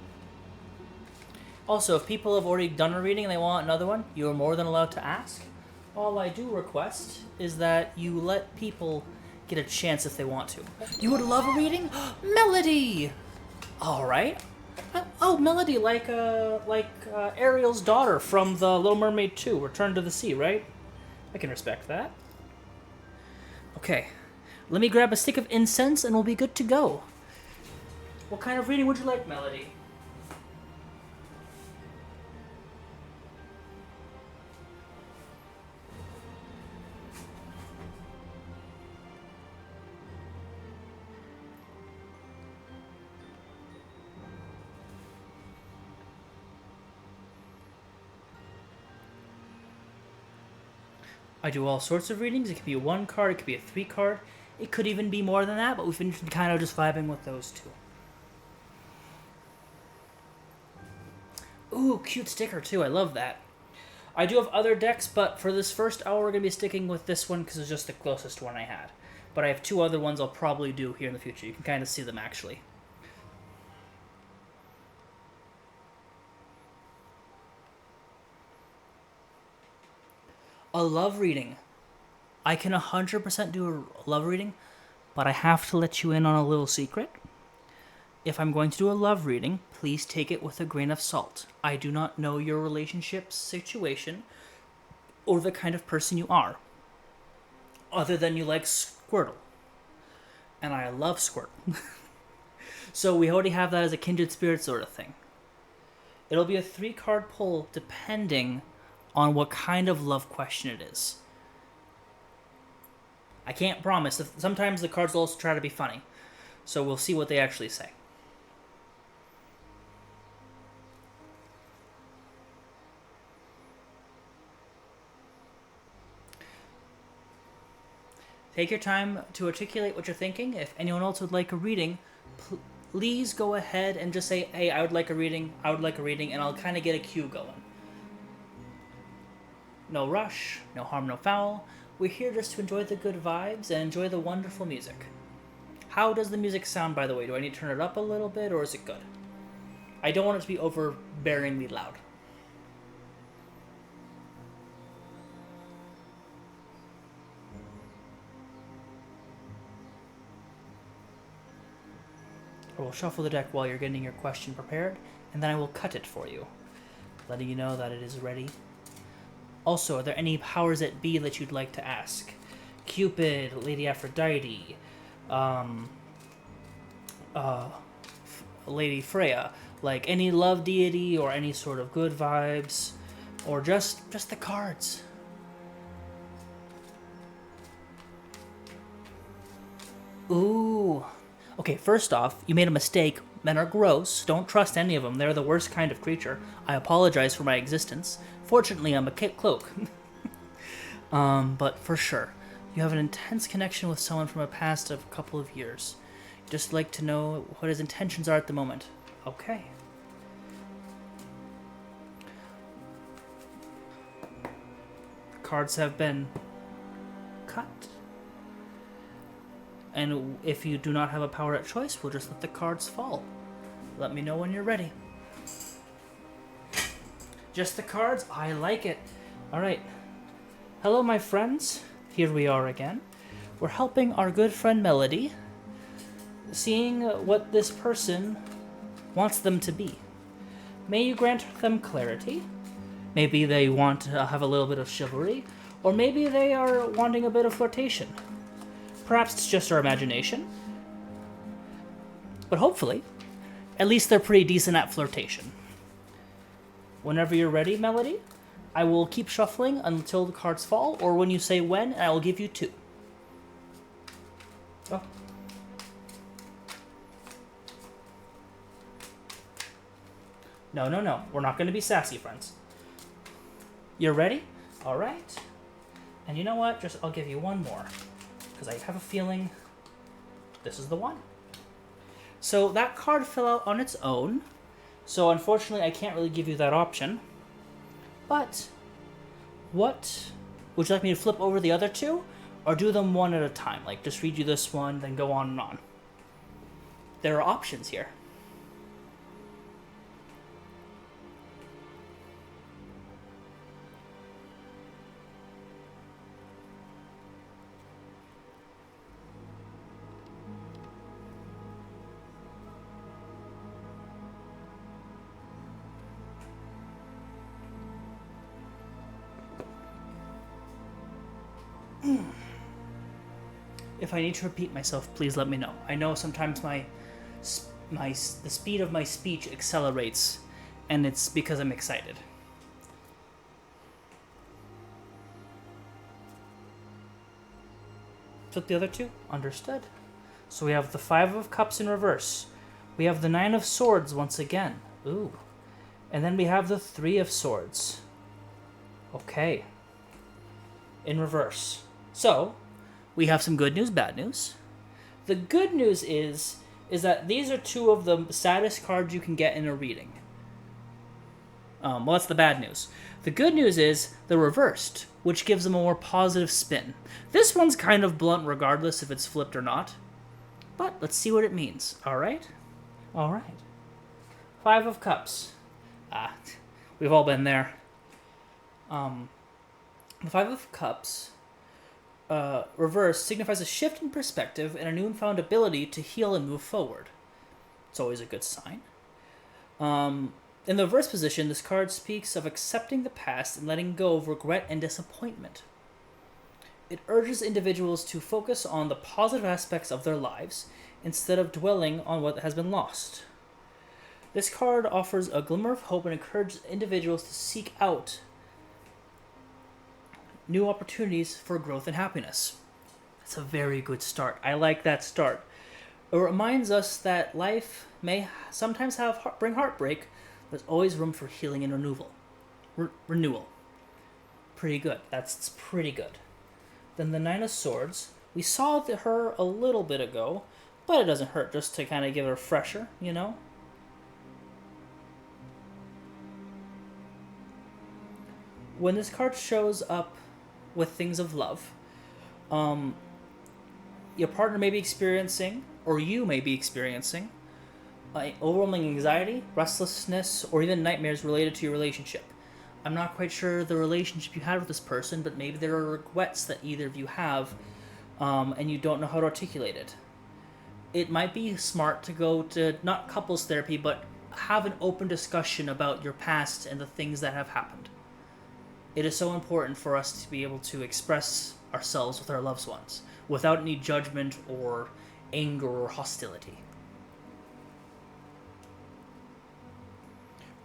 Also, if people have already done a reading and they want another one, you are more than allowed to ask. All I do request is that you let people get a chance if they want to. You would love a reading? Melody! Alright. Oh, Melody, like Ariel's daughter from The Little Mermaid 2, Return to the Sea, right? I can respect that. Okay. Let me grab a stick of incense and we'll be good to go. What kind of reading would you like, Melody? I do all sorts of readings. It could be a 1 card, it could be a 3 card. It could even be more than that, but we've been kind of just vibing with those two. Ooh, cute sticker too. I love that. I do have other decks, but for this first hour, we're going to be sticking with this one because it's just the closest one I had. But I have 2 other ones I'll probably do here in the future. You can kind of see them, actually. A love reading. I can 100% do a love reading, but I have to let you in on a little secret. If I'm going to do a love reading, please take it with a grain of salt. I do not know your relationship situation or the kind of person you are, other than you like Squirtle. And I love Squirtle. So we already have that as a kindred spirit sort of thing. It'll be a 3-card pull depending on what kind of love question it is. I can't promise. Sometimes the cards will also try to be funny. So we'll see what they actually say. Take your time to articulate what you're thinking. If anyone else would like a reading, please go ahead and just say, hey, I would like a reading, and I'll kind of get a cue going. No rush, no harm, no foul. We're here just to enjoy the good vibes and enjoy the wonderful music. How does the music sound, by the way? Do I need to turn it up a little bit, or is it good? I don't want it to be overbearingly loud. I will shuffle the deck while you're getting your question prepared, and then I will cut it for you, letting you know that it is ready. Also, are there any powers that be that you'd like to ask? Cupid, Lady Aphrodite, Lady Freya, like any love deity or any sort of good vibes, or just the cards. Ooh. Okay, first off, you made a mistake. Men are gross. Don't trust any of them. They're the worst kind of creature. I apologize for my existence. Fortunately, I'm a cloak. But for sure, you have an intense connection with someone from a past of a couple of years. You'd just like to know what his intentions are at the moment. Okay. Cards have been cut. And if you do not have a power at choice, we'll just let the cards fall. Let me know when you're ready. Just the cards? I like it. Alright. Hello, my friends. Here we are again. We're helping our good friend Melody, seeing what this person wants them to be. May you grant them clarity. Maybe they want to have a little bit of chivalry, or maybe they are wanting a bit of flirtation. Perhaps it's just our imagination. But hopefully, at least they're pretty decent at flirtation. Whenever you're ready, Melody, I will keep shuffling until the cards fall, or when you say when, I will give you 2. Oh. No. We're not going to be sassy, friends. You're ready? All right. And you know what? I'll give you one more, because I have a feeling this is the one. So that card fell out on its own, so unfortunately I can't really give you that option. But, what? Would you like me to flip over the other 2, or do them one at a time? Like, just read you this one, then go on and on. There are options here. If I need to repeat myself, please let me know. I know sometimes the speed of my speech accelerates, and it's because I'm excited. Took the other 2? Understood. So we have the 5 of Cups in reverse. We have the 9 of Swords once again. Ooh. And then we have the 3 of Swords. Okay. in reverse. So, we have some good news, bad news. The good news is that these are two of the saddest cards you can get in a reading. Well, that's the bad news. The good news is they're reversed, which gives them a more positive spin. This one's kind of blunt regardless if it's flipped or not. But let's see what it means, alright? Alright. Five of Cups. We've all been there. The Five of Cups, reverse, signifies a shift in perspective and a newfound ability to heal and move forward. It's always a good sign. In the reverse position, this card speaks of accepting the past and letting go of regret and disappointment. It urges individuals to focus on the positive aspects of their lives instead of dwelling on what has been lost. This card offers a glimmer of hope and encourages individuals to seek out new opportunities for growth and happiness. That's a very good start. I like that start. It reminds us that life may sometimes bring heartbreak. There's always room for healing and renewal. Pretty good. That's pretty good. Then the Nine of Swords. We saw her a little bit ago, but it doesn't hurt just to kind of give her a refresher, you know? When this card shows up with things of love, your partner may be experiencing, or you may be experiencing, overwhelming anxiety, restlessness, or even nightmares related to your relationship. I'm not quite sure the relationship you had with this person, but maybe there are regrets that either of you have, and you don't know how to articulate it. It might be smart to go to, not couples therapy, but have an open discussion about your past and the things that have happened. It is so important for us to be able to express ourselves with our loved ones without any judgment or anger or hostility.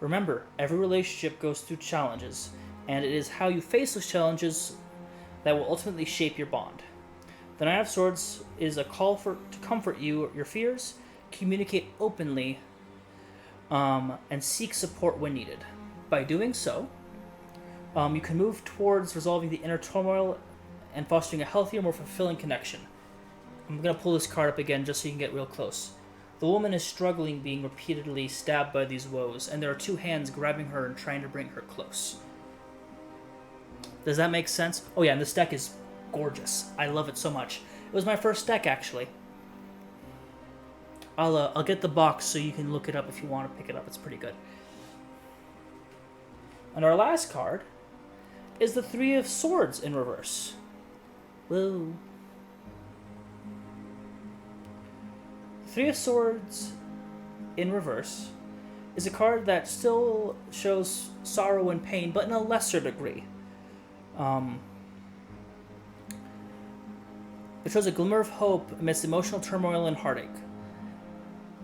Remember, every relationship goes through challenges, and it is how you face those challenges that will ultimately shape your bond. The Nine of Swords is a call to comfort your fears, communicate openly, and seek support when needed. By doing so, you can move towards resolving the inner turmoil and fostering a healthier, more fulfilling connection. I'm going to pull this card up again just so you can get real close. The woman is struggling, being repeatedly stabbed by these woes, and there are two hands grabbing her and trying to bring her close. Does that make sense? Oh yeah, and this deck is gorgeous. I love it so much. It was my first deck, actually. I'll get the box so you can look it up if you want to pick it up. It's pretty good. And our last card is the Three of Swords in reverse. Whoa. The Three of Swords in reverse is a card that still shows sorrow and pain, but in a lesser degree. It shows a glimmer of hope amidst emotional turmoil and heartache.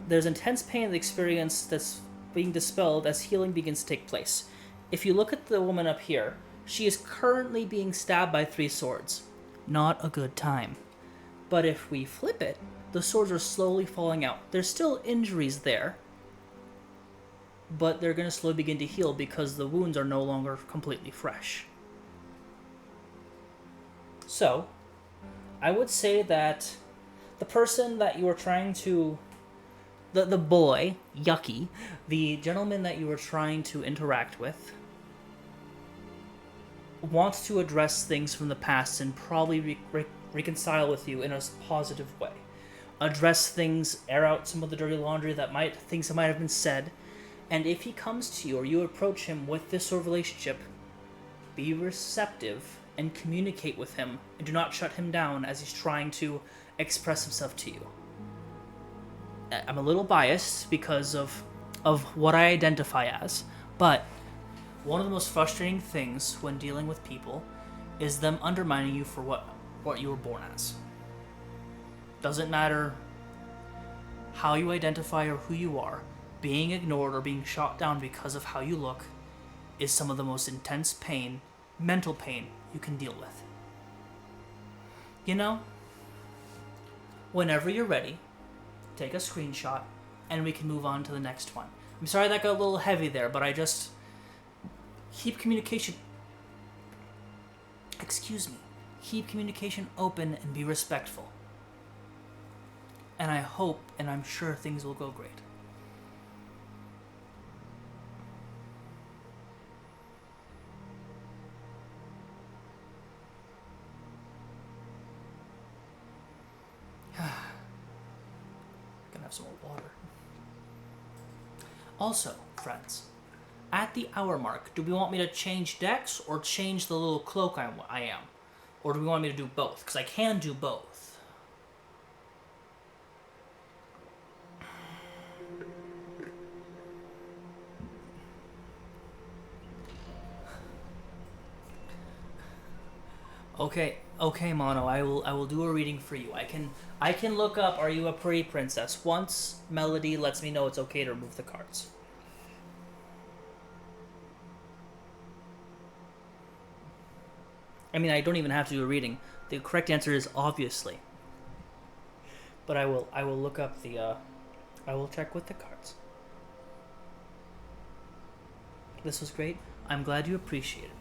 There's intense pain in the experience that's being dispelled as healing begins to take place. If you look at the woman up here, she is currently being stabbed by three swords. Not a good time. But if we flip it, the swords are slowly falling out. There's still injuries there, but they're going to slowly begin to heal because the wounds are no longer completely fresh. So, I would say that the person that you were trying to... The boy, Yucky, the gentleman that you were trying to interact with, wants to address things from the past and probably reconcile with you in a positive way. Address things, air out some of the dirty laundry things that might have been said, and if he comes to you or you approach him with this sort of relationship, be receptive and communicate with him, and do not shut him down as he's trying to express himself to you. I'm a little biased because of what I identify as, but one of the most frustrating things when dealing with people is them undermining you for what you were born as. Doesn't matter how you identify or who you are, being ignored or being shot down because of how you look is some of the most intense pain, mental pain, you can deal with. You know, whenever you're ready, take a screenshot and we can move on to the next one. I'm sorry that got a little heavy there, but I just keep communication. Excuse me. keep communication open and be respectful. And I hope and I'm sure things will go great. Gonna have some more water. Also, friends, at the hour mark, do we want me to change decks or change the little cloak I am? Or do we want me to do both? Because I can do both. Okay, Mono. I will do a reading for you. I can look up "Are you a pretty princess?" once Melody lets me know it's okay to remove the cards. I mean, I don't even have to do a reading. The correct answer is obviously. But I will look up the I will check with the cards. This was great. I'm glad you appreciated it.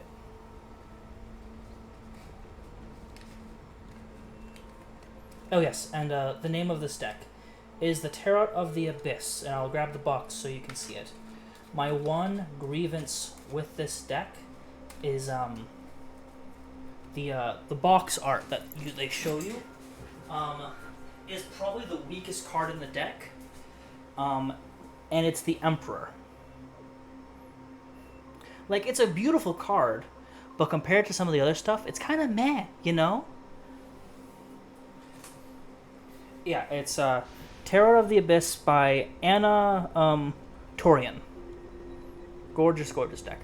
Oh yes, and the name of this deck is the Tarot of the Abyss, and I'll grab the box so you can see it. My one grievance with this deck is the box art that they show you is probably the weakest card in the deck, and it's the Emperor. Like, it's a beautiful card, but compared to some of the other stuff, it's kind of meh, you know? Yeah, it's Tarot of the Abyss by Anna Torian. Gorgeous, gorgeous deck.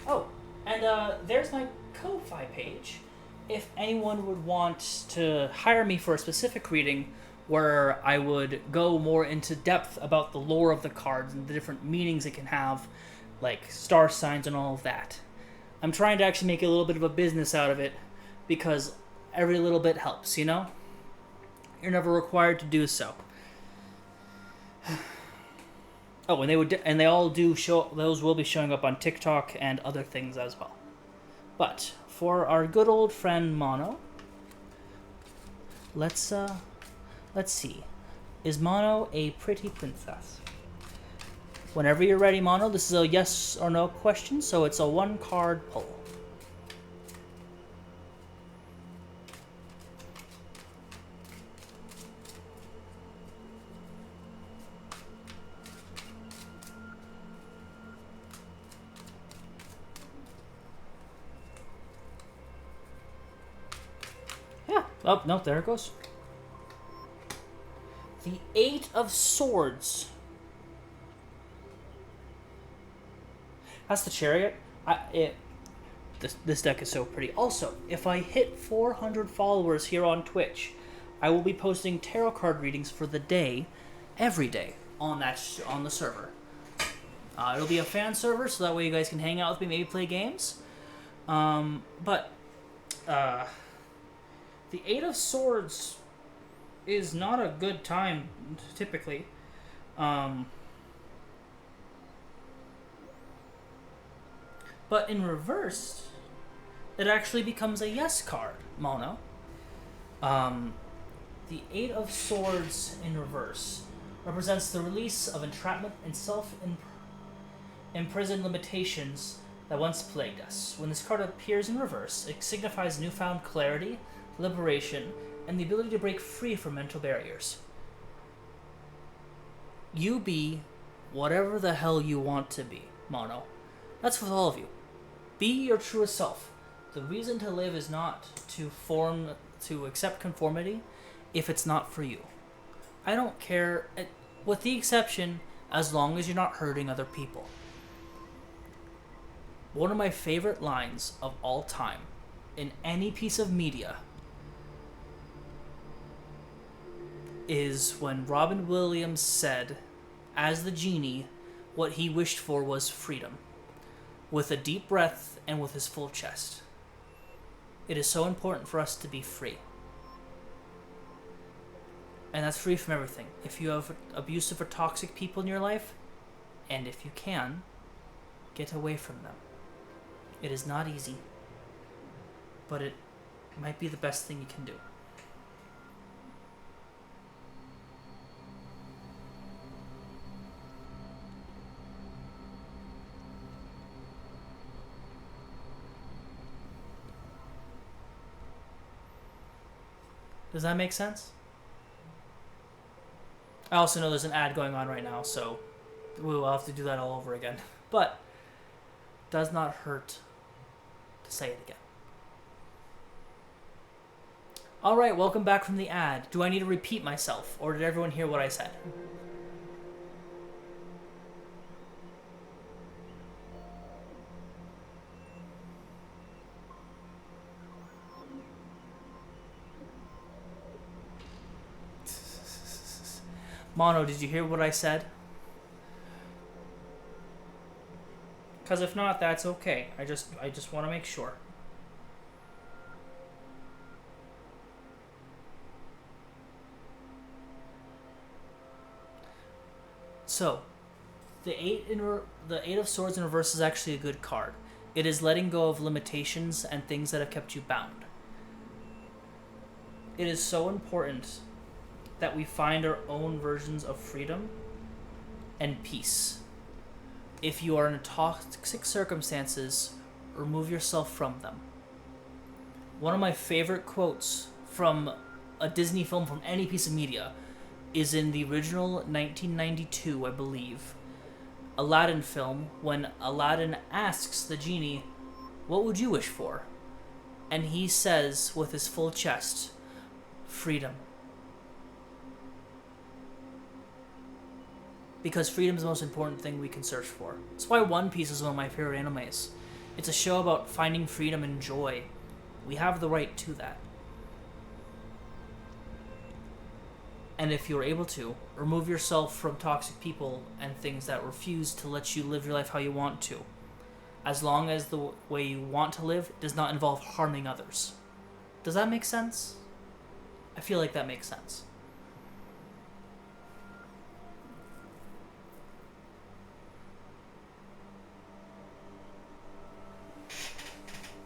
Oh, and there's my Ko-Fi page. If anyone would want to hire me for a specific reading where I would go more into depth about the lore of the cards and the different meanings it can have, like star signs and all of that. I'm trying to actually make a little bit of a business out of it because every little bit helps, you know? You're never required to do so. Oh, and they all do show. Those will be showing up on TikTok and other things as well. But for our good old friend Mono, let's see. Is Mono a pretty princess? Whenever you're ready, Mono. This is a yes or no question, so it's a one-card pull. Oh, no, there it goes. The Eight of Swords. That's the Chariot. This deck is so pretty. Also, if I hit 400 followers here on Twitch, I will be posting tarot card readings for the day, every day, on the server. It'll be a fan server, so that way you guys can hang out with me, maybe play games. The Eight of Swords is not a good time, typically. But in reverse, it actually becomes a yes card, Mono. The Eight of Swords in reverse represents the release of entrapment and self-imprisoned limitations that once plagued us. When this card appears in reverse, it signifies newfound clarity, liberation, and the ability to break free from mental barriers. You be whatever the hell you want to be, Mono. That's with all of you. Be your truest self. The reason to live is not to accept conformity if it's not for you. I don't care, with the exception, as long as you're not hurting other people. One of my favorite lines of all time in any piece of media is when Robin Williams said, as the genie, what he wished for was freedom, with a deep breath and with his full chest. It is so important for us to be free. And that's free from everything. If you have abusive or toxic people in your life, and if you can, get away from them. It is not easy. but it might be the best thing you can do. Does that make sense? I also know there's an ad going on right now, so we will have to do that all over again. But does not hurt to say it again. Alright, welcome back from the ad. Do I need to repeat myself, or did everyone hear what I said? Mono, did you hear what I said? Because if not, that's okay. I just want to make sure. So, the Eight of Swords in reverse is actually a good card. It is letting go of limitations and things that have kept you bound. It is so important that we find our own versions of freedom and peace. If you are in toxic circumstances, remove yourself from them. One of my favorite quotes from a Disney film, from any piece of media, is in the original 1992, I believe, Aladdin film, when Aladdin asks the genie, "What would you wish for?" And he says with his full chest, "Freedom." Because freedom is the most important thing we can search for. That's why One Piece is one of my favorite animes. It's a show about finding freedom and joy. We have the right to that. And if you're able to, remove yourself from toxic people and things that refuse to let you live your life how you want to. As long as the way you want to live does not involve harming others. Does that make sense? I feel like that makes sense.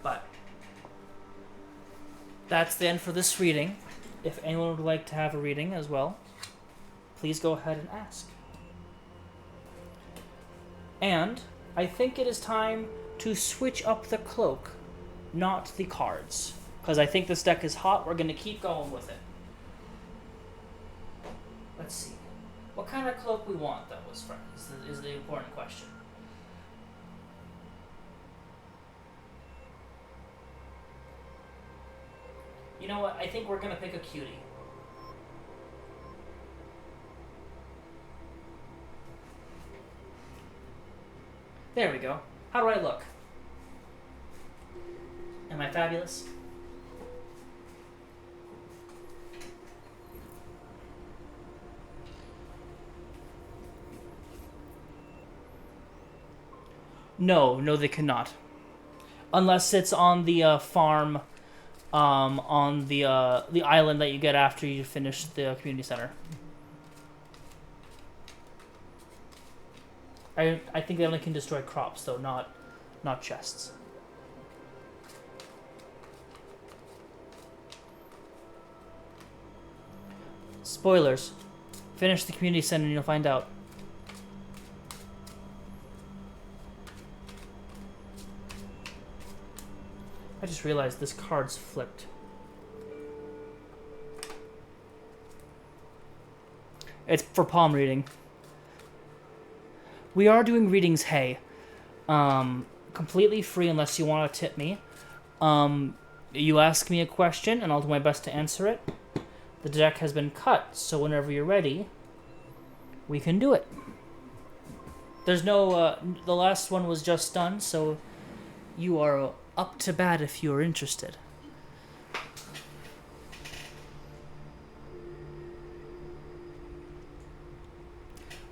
But that's the end for this reading. If anyone would like to have a reading as well, please go ahead and ask. And I think it is time to switch up the cloak, not the cards. Because I think this deck is hot. We're going to keep going with it. Let's see. What kind of cloak we want, though, is the important question. You know what? I think we're going to pick a cutie. There we go. How do I look? Am I fabulous? No, they cannot. Unless it's on the farm, on the island that you get after you finish the community center. I think they only can destroy crops, though, not chests. Spoilers. Finish the community center and you'll find out. I just realized this card's flipped. It's for palm reading. We are doing readings, hey. Completely free unless you want to tip me. You ask me a question and I'll do my best to answer it. The deck has been cut, so whenever you're ready, we can do it. There's no, the last one was just done, so you are up to bat if you're interested.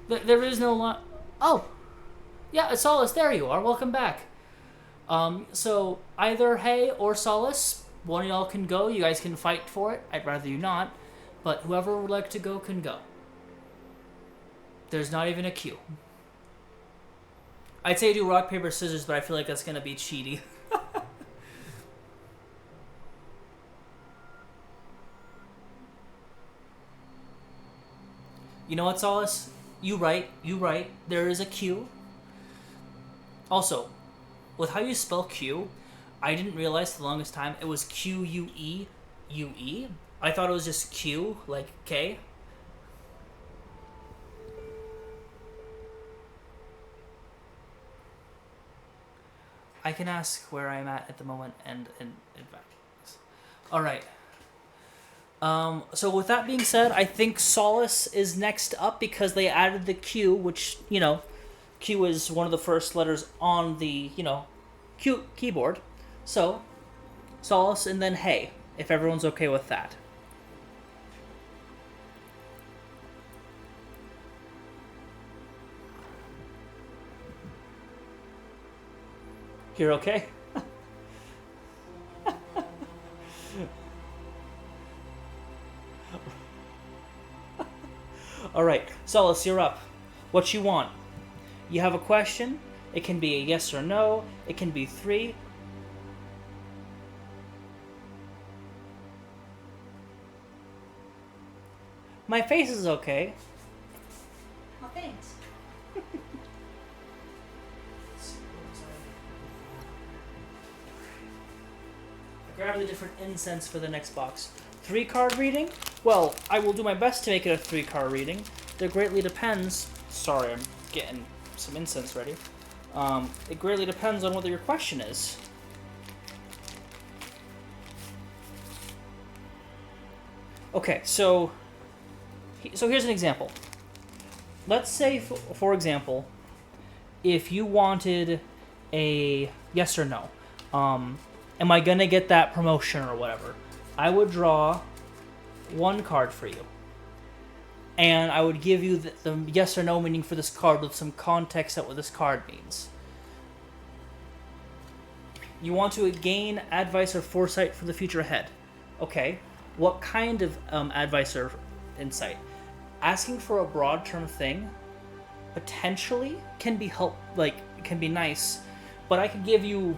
There is no lot. Oh! Yeah, Solace, there you are. Welcome back. So, either Hay or Solace, one of y'all can go. You guys can fight for it. I'd rather you not. But whoever would like to go can go. There's not even a queue. I'd say do rock, paper, scissors, but I feel like that's going to be cheaty. You know what, Solace? You right. There is a Q. Also, with how you spell Q, I didn't realize for the longest time it was Q-U-E-U-E. I thought it was just Q, like K. I can ask where I'm at the moment and advance. Alright. So with that being said, I think Solace is next up because they added the Q, which, Q is one of the first letters on the, Q keyboard. So, Solace and then Hey, if everyone's okay with that. You're okay? Alright, Solace, you're up. What you want? You have a question? It can be a yes or no. It can be 3. My face is okay. Oh, thanks. Grab the different incense for the next box. 3-card reading? Well, I will do my best to make it a 3-card reading. It greatly depends. Sorry, I'm getting some incense ready. It greatly depends on what your question is. Okay, so here's an example. Let's say, for example, if you wanted a yes or no, am I gonna get that promotion or whatever? I would draw 1 card for you. And I would give you the yes or no meaning for this card with some context at what this card means. You want to gain advice or foresight for the future ahead. Okay, what kind of advice or insight? Asking for a broad term thing potentially can be can be nice, but I could give you...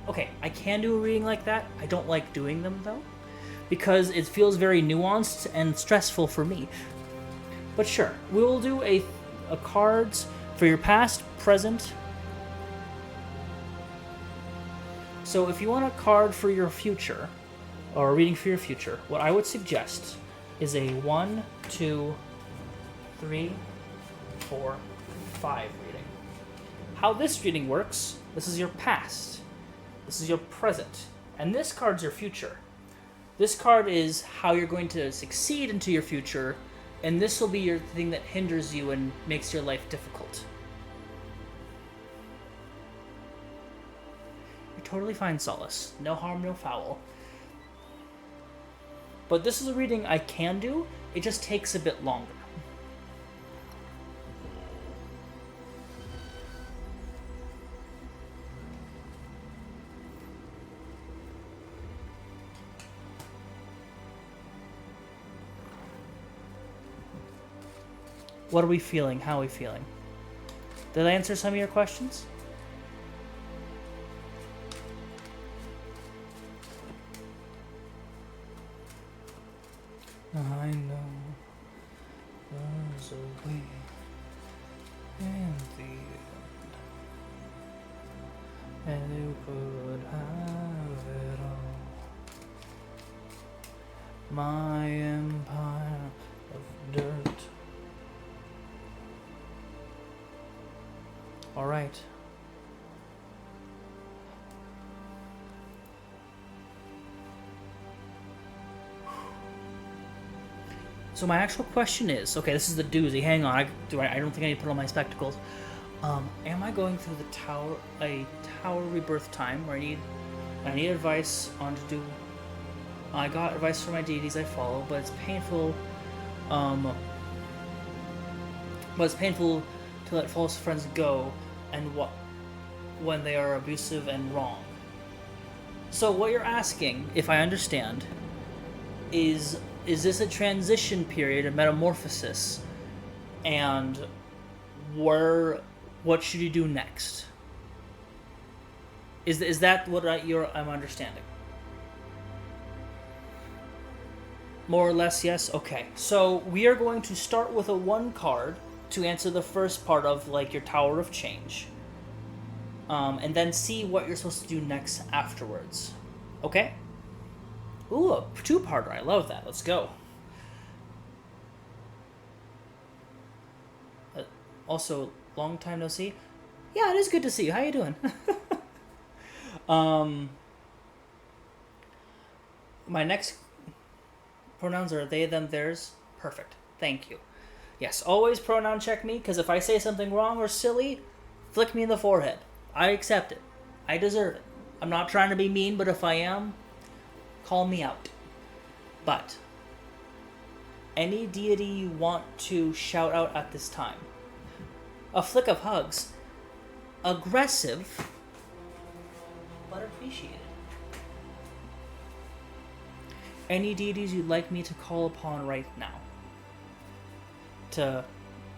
Okay, I can do a reading like that. I don't like doing them, though, because it feels very nuanced and stressful for me. But sure, we will do a cards for your past, present. So if you want a card for your future, or a reading for your future, what I would suggest is a 1, 2, 3, 4, 5 reading. How this reading works, this is your past. This is your present. And this card's your future. This card is how you're going to succeed into your future, and this will be your thing that hinders you and makes your life difficult. You're totally fine, Solace. No harm, no foul. But this is a reading I can do, it just takes a bit longer. What are we feeling? How are we feeling? Did I answer some of your questions? I know there's a way in the end, and you could have it all. My empire of dirt. All right. So my actual question is, okay, this is the doozy. Hang on, I don't think I need to put on my spectacles. Am I going through a tower rebirth time where I need advice on to do? I got advice from my deities I follow, but it's painful. But it's painful to let false friends go, and when they are abusive and wrong. So what you're asking, if I understand, is this a transition period, a metamorphosis, and what should you do next? Is that what I'm understanding? More or less, yes? Okay. So we are going to start with a 1 card to answer the first part of, like, your Tower of Change. And then see what you're supposed to do next afterwards. Okay? Ooh, a 2-parter. I love that. Let's go. Also, long time no see. Yeah, it is good to see you. How you doing? My next pronouns are they, them, theirs. Perfect. Thank you. Yes, always pronoun check me, because if I say something wrong or silly, flick me in the forehead. I accept it. I deserve it. I'm not trying to be mean, but if I am, call me out. But any deity you want to shout out at this time. A flick of hugs. Aggressive, but appreciated. Any deities you'd like me to call upon right now to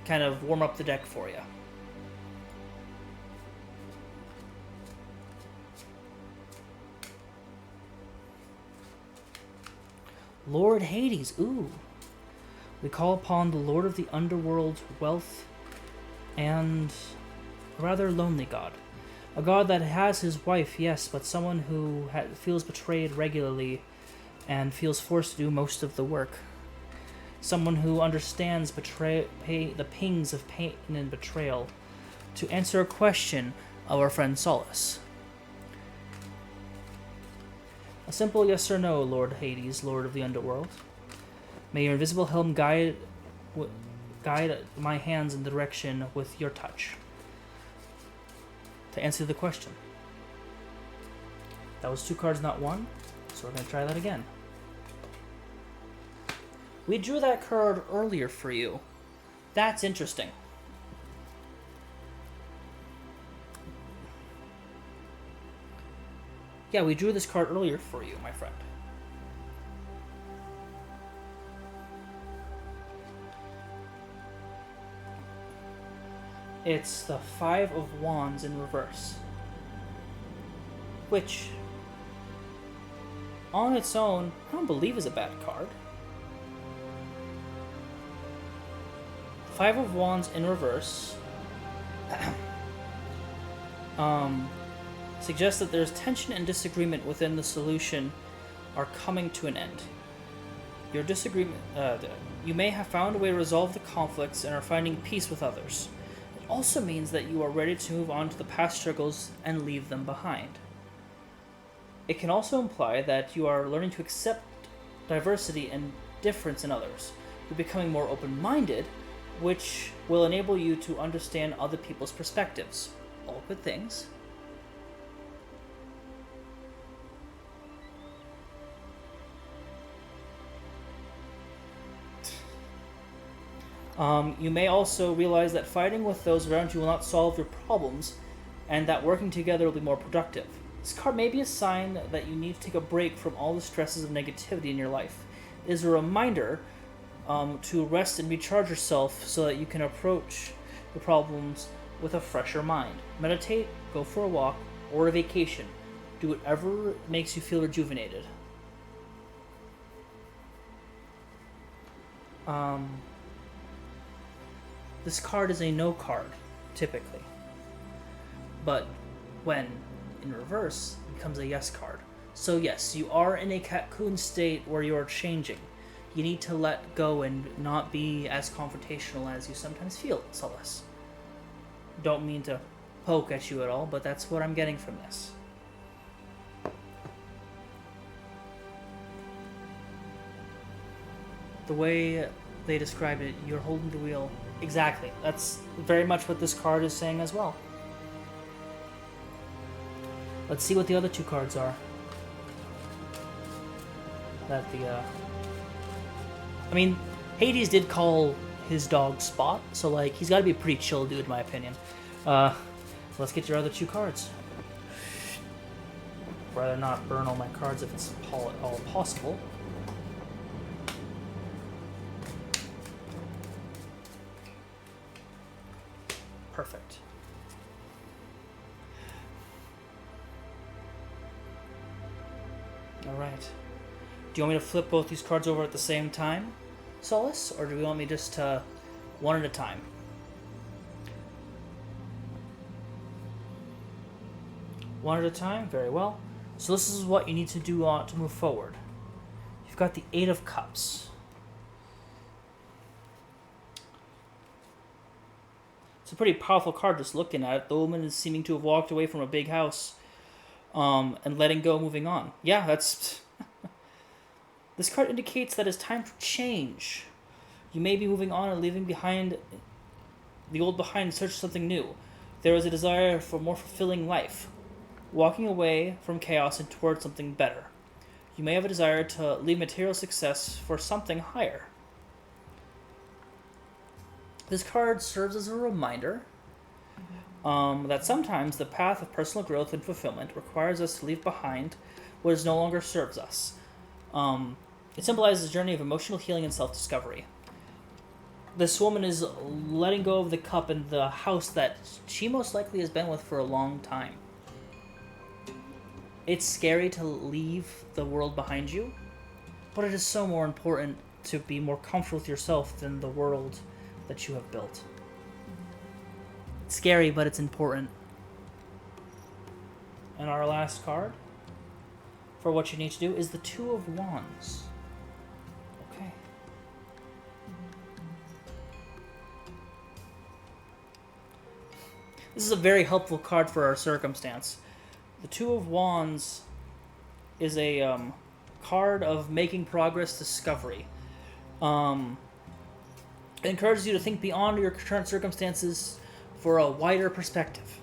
kind of warm up the deck for you. Lord Hades, ooh. We call upon the Lord of the Underworld, wealth, and a rather lonely god. A god that has his wife, yes, but someone who feels betrayed regularly and feels forced to do most of the work. Someone who understands the pangs of pain and betrayal. To answer a question of our friend Solace. A simple yes or no, Lord Hades, Lord of the Underworld. May your invisible helm guide my hands in the direction with your touch. To answer the question. That was 2 cards, not 1, so we're going to try that again. We drew that card earlier for you. That's interesting. Yeah, we drew this card earlier for you, my friend. It's the 5 of Wands in reverse. Which, on its own, I don't believe is a bad card. 5 of Wands in reverse suggests that there's tension and disagreement within the solution are coming to an end. Your disagreement, you may have found a way to resolve the conflicts and are finding peace with others. It also means that you are ready to move on to the past struggles and leave them behind. It can also imply that you are learning to accept diversity and difference in others. You're becoming more open-minded, which will enable you to understand other people's perspectives. All good things. You may also realize that fighting with those around you will not solve your problems, and that working together will be more productive. This card may be a sign that you need to take a break from all the stresses of negativity in your life. It is a reminder to rest and recharge yourself so that you can approach the problems with a fresher mind. Meditate, go for a walk, or a vacation. Do whatever makes you feel rejuvenated. This card is a no card, typically. But when in reverse, it becomes a yes card. So yes, you are in a cocoon state where you are changing. You need to let go and not be as confrontational as you sometimes feel, Solace. Don't mean to poke at you at all, but that's what I'm getting from this. The way they describe it, you're holding the wheel. Exactly. That's very much what this card is saying as well. Let's see what the other 2 cards are. I mean, Hades did call his dog Spot, so, like, he's got to be a pretty chill dude, in my opinion. Let's get your other 2 cards. Rather not burn all my cards if it's all possible. Perfect. All right. Do you want me to flip both these cards over at the same time, Solus? Or do you want me just to one at a time? One at a time? Very well. So this is what you need to do to move forward. You've got the Eight of Cups. It's a pretty powerful card just looking at it. The woman is seeming to have walked away from a big house and letting go, moving on. Yeah, that's... This card indicates that it's time for change. You may be moving on and leaving behind the old behind in search of something new. There is a desire for more fulfilling life, walking away from chaos and towards something better. You may have a desire to leave material success for something higher. This card serves as a reminder that sometimes the path of personal growth and fulfillment requires us to leave behind what no longer serves us. It symbolizes a journey of emotional healing and self-discovery. This woman is letting go of the cup in the house that she most likely has been with for a long time. It's scary to leave the world behind you, but it is so more important to be more comfortable with yourself than the world that you have built. It's scary, but it's important. And our last card for what you need to do is the Two of Wands. Okay. This is a very helpful card for our circumstance. The Two of Wands is a card of making progress, discovery. It encourages you to think beyond your current circumstances for a wider perspective.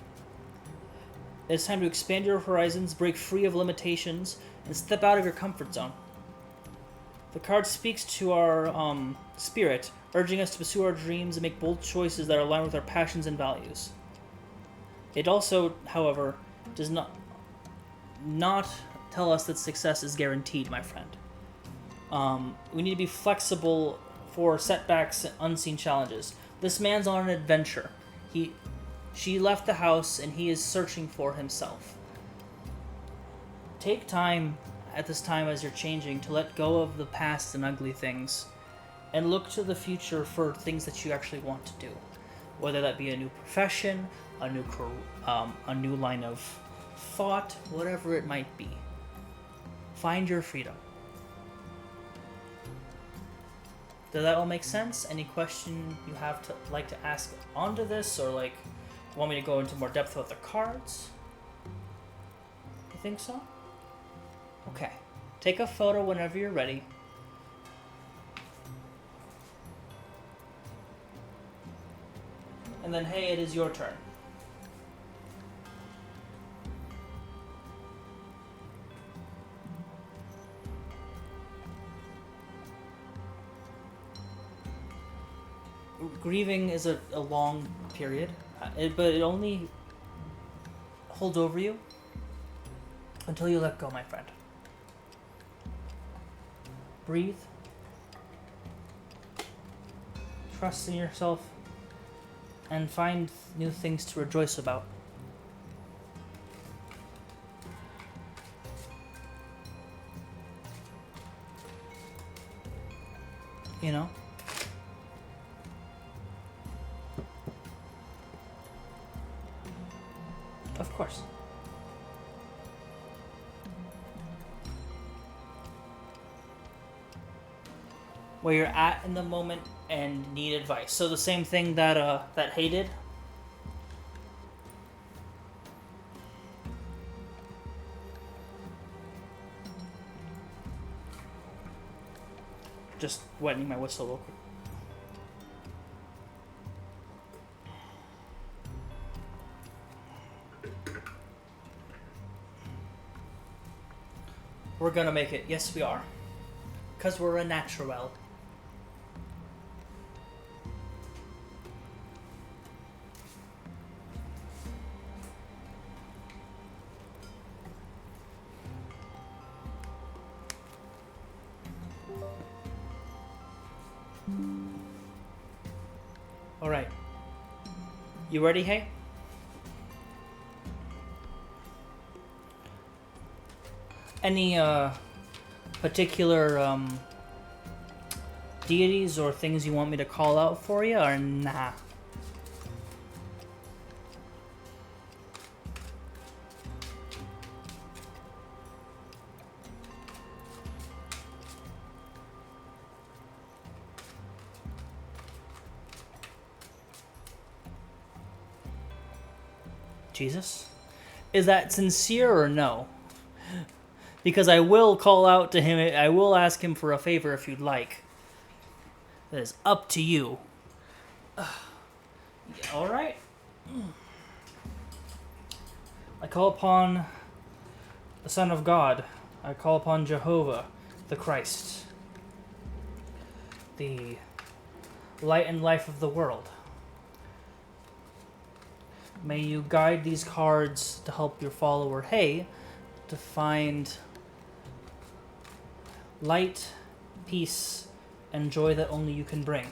It's time to expand your horizons, break free of limitations, and step out of your comfort zone. The card speaks to our spirit, urging us to pursue our dreams and make bold choices that are aligned with our passions and values. It also, however, does not tell us that success is guaranteed, my friend. We need to be flexible for setbacks and unseen challenges. This man's on an adventure. She left the house and he is searching for himself. Take time at this time as you're changing to let go of the past and ugly things and look to the future for things that you actually want to do. Whether that be a new profession, a new line of thought, whatever it might be. Find your freedom. Does that all make sense? Any question you have to like to ask onto this, or like want me to go into more depth with the cards? You think so? Okay. Take a photo whenever you're ready. And then, hey, it is your turn. Grieving is a long period, but it only holds over you until you let go, my friend. Breathe. Trust in yourself. And find new things to rejoice about. You know? Of course. Where you're at in the moment and need advice. So the same thing that that Hay did. Just wetting my whistle real quick. We're gonna make it. Yes, we are. Because we're a natural. Alright. You ready, Hay? Any particular deities or things you want me to call out for you, or nah? Jesus? Is that sincere or no? Because I will call out to him, I will ask him for a favor if you'd like. That is up to you. Alright. I call upon the Son of God. I call upon Jehovah, the Christ. The light and life of the world. May you guide these cards to help your follower Hay to find light, peace, and joy that only you can bring.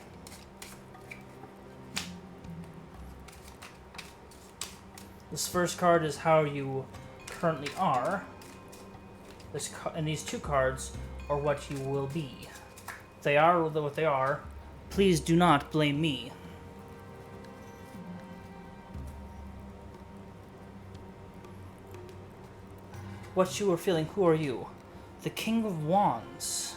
This first card is how you currently are. And these two cards are what you will be. They are what they are. Please do not blame me. What you are feeling, who are you? The King of Wands.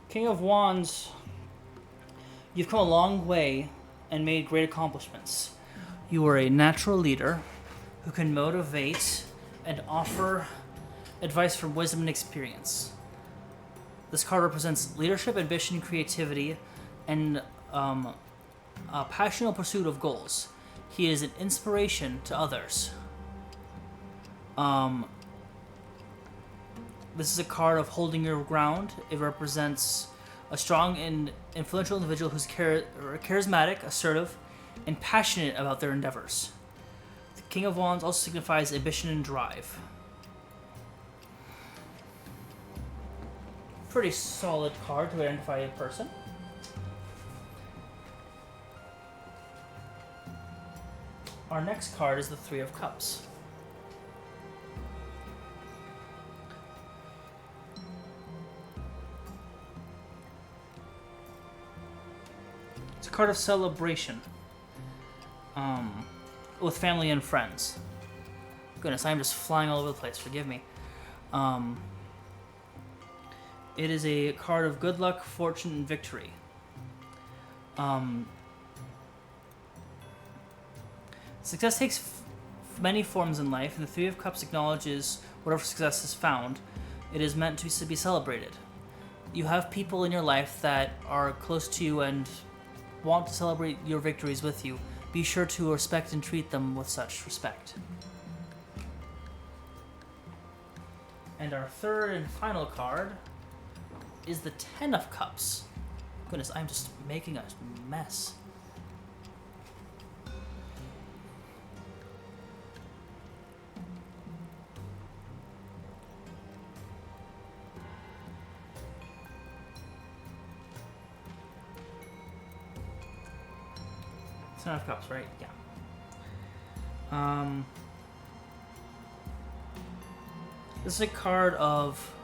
King of Wands, you've come a long way and made great accomplishments. You are a natural leader who can motivate and offer advice from wisdom and experience. This card represents leadership, ambition, creativity, and a passionate pursuit of goals. He is an inspiration to others. This is a card of holding your ground. It represents a strong and influential individual who's charismatic, assertive, and passionate about their endeavors. The King of Wands also signifies ambition and drive. Pretty solid card to identify a person. Our next card is the Three of Cups. It's a card of celebration with family and friends. Goodness, I'm just flying all over the place. Forgive me. It is a card of good luck, fortune, and victory. Success takes many forms in life, and the Three of Cups acknowledges whatever success is found. It is meant to be celebrated. You have people in your life that are close to you and want to celebrate your victories with you. Be sure to respect and treat them with such respect. And our third and final card is the Ten of Cups. Goodness, I'm just making a mess. Ten of Cups, right? Yeah. This is a card of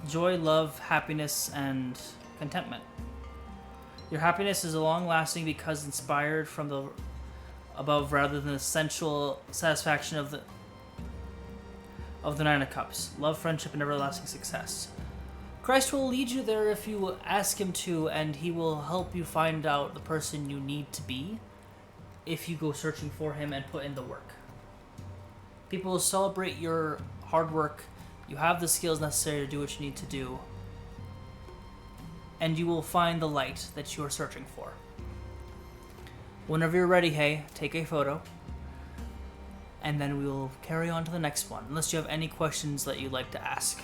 joy, love, happiness, and contentment. Your happiness is long-lasting because inspired from the above rather than the sensual satisfaction of the Nine of Cups. Love, friendship, and everlasting success. Christ will lead you there if you ask him to, and he will help you find out the person you need to be if you go searching for him and put in the work. People will celebrate your hard work. You have the skills necessary to do what you need to do. And you will find the light that you are searching for. Whenever you're ready, hey, take a photo. And then we will carry on to the next one, unless you have any questions that you'd like to ask.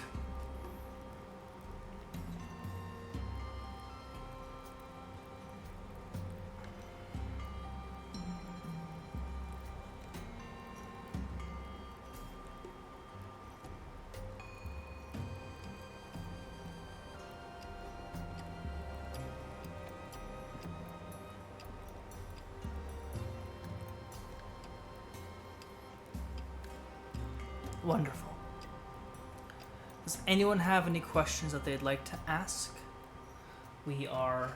Wonderful. Does anyone have any questions that they'd like to ask? We are...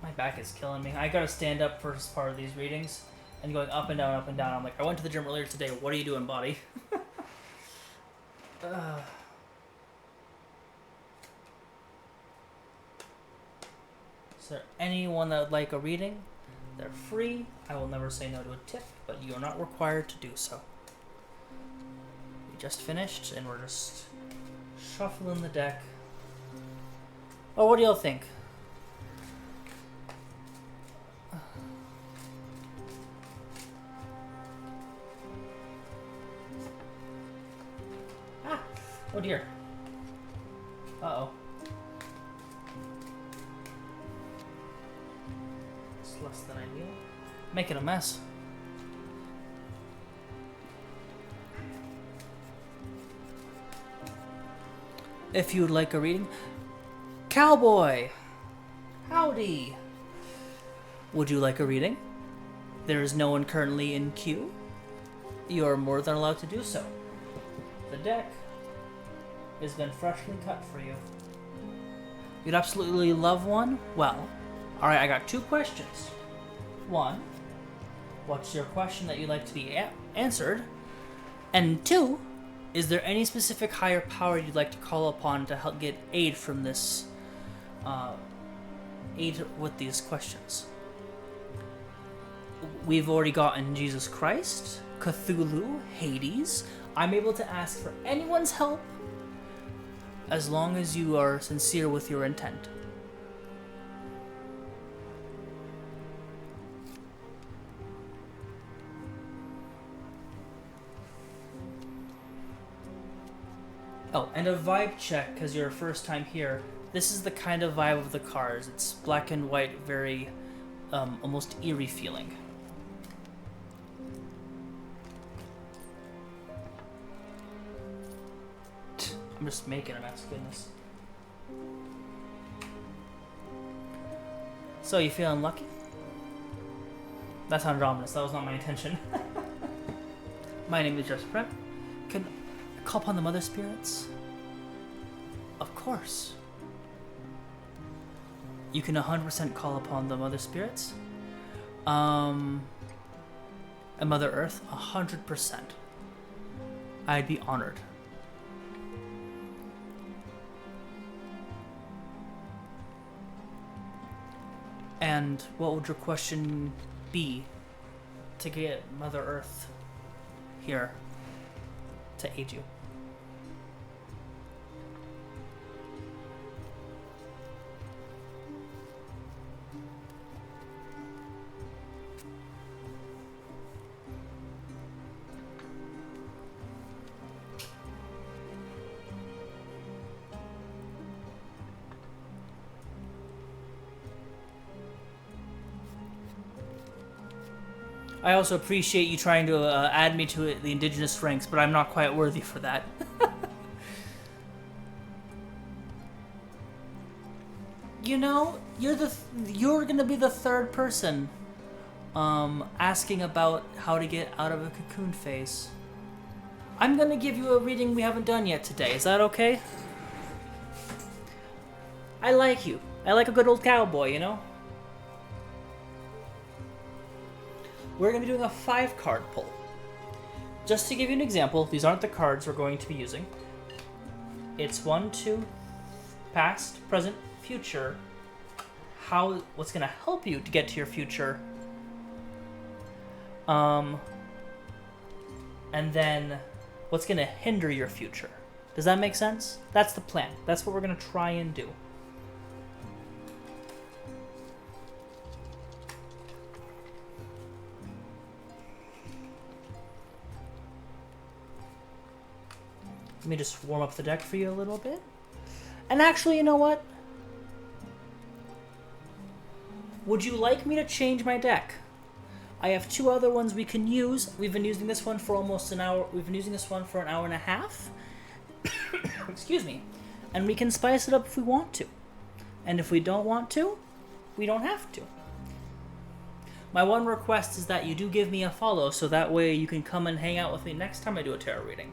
My back is killing me. I gotta stand up for part of these readings. And going up and down, up and down. I'm like, I went to the gym earlier today. What are you doing, body? Is there anyone that would like a reading? They're free. I will never say no to a tip, but you are not required to do so. We just finished, and we're just shuffling the deck. Oh, what do y'all think? Ah! Oh dear. Uh-oh. It's less than ideal. Making a mess. If you would like a reading, Cowboy! Howdy! Would you like a reading? There is no one currently in queue. You are more than allowed to do so. The deck has been freshly cut for you. You'd absolutely love one? Well, alright, I got 2 questions. 1, what's your question that you'd like to be answered? And 2, is there any specific higher power you'd like to call upon to help get aid from this, aid with these questions? We've already gotten Jesus Christ, Cthulhu, Hades. I'm able to ask for anyone's help as long as you are sincere with your intent. Oh, and a vibe check, because you're first time here. This is the kind of vibe of the cards. It's black and white, very, almost eerie feeling. I'm just making a mess, goodness. So, you feeling lucky? That sounded ominous. That was not my intention. My name is Joseph Prep. Can I call upon the Mother Spirits? Of course. You can 100% call upon the Mother Spirits. And Mother Earth, 100%. I'd be honored. And what would your question be to get Mother Earth here to aid you? I also appreciate you trying to add me to the indigenous ranks, but I'm not quite worthy for that. You know, you're gonna be the third person asking about how to get out of a cocoon phase. I'm gonna give you a reading we haven't done yet today. Is that okay? I like you. I like a good old cowboy, you know? We're going to be doing a 5-card pull. Just to give you an example, these aren't the cards we're going to be using. It's 1, 2, past, present, future. What's going to help you to get to your future. And then what's going to hinder your future. Does that make sense? That's the plan. That's what we're going to try and do. Let me just warm up the deck for you a little bit. And actually, you know what? Would you like me to change my deck? I have 2 other ones we can use. We've been using this one for almost an hour. We've been using this one for an hour and a half. Excuse me. And we can spice it up if we want to. And if we don't want to, we don't have to. My one request is that you do give me a follow, so that way you can come and hang out with me next time I do a tarot reading.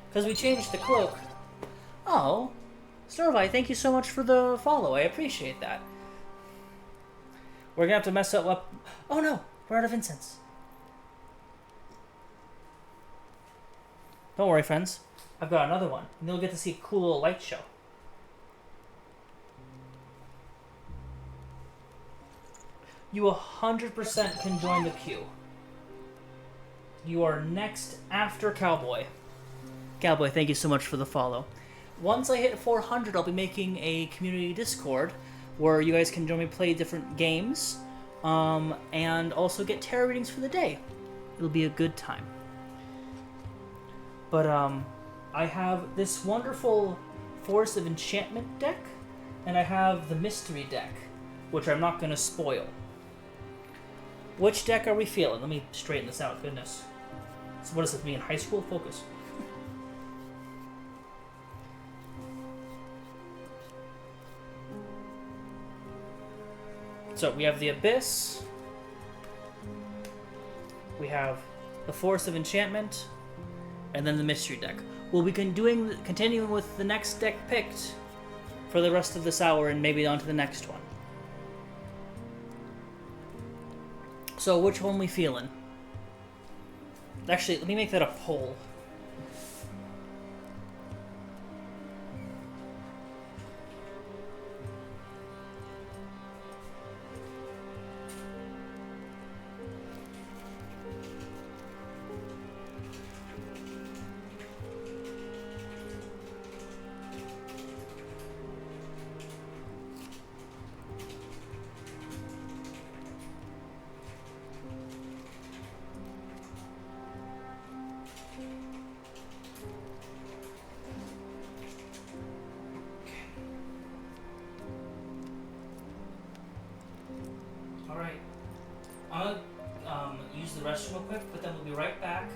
Because we changed the cloak. Oh, Snorvi, thank you so much for the follow. I appreciate that. We're gonna have to mess up. Oh no, we're out of incense. Don't worry, friends. I've got another one, and you'll get to see a cool little light show. You 100% can join the queue. You are next after Cowboy. Cowboy, thank you so much for the follow. Once I hit 400, I'll be making a community Discord where you guys can join me play different games, and also get tarot readings for the day. It'll be a good time. But I have this wonderful Force of Enchantment deck, and I have the Mystery deck, which I'm not going to spoil. Which deck are we feeling? Let me straighten this out, goodness. So what does it mean in high school? Focus. So we have the Abyss, we have the Force of Enchantment, and then the Mystery deck. We'll be continuing with the next deck picked for the rest of this hour and maybe on to the next one. So which one we feeling? Actually, let me make that a poll. Alright. I'm gonna use the restroom real quick, but then we'll be right back.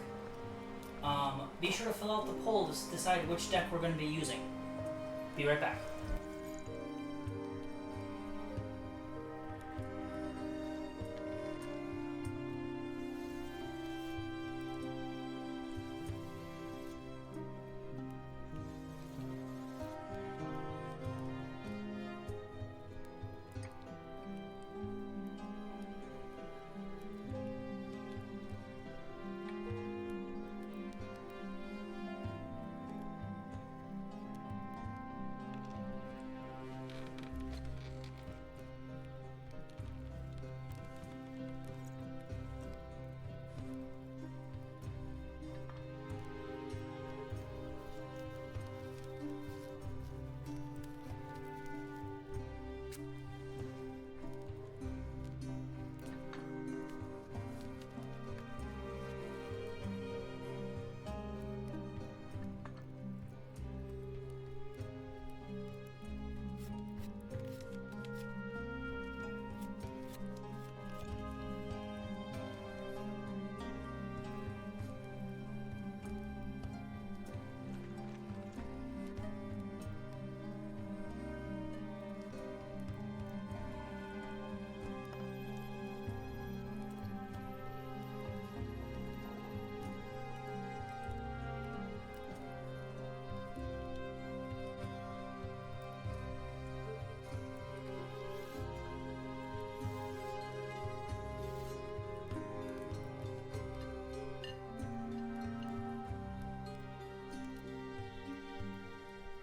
Be sure to fill out the poll to decide which deck we're going to be using. Be right back.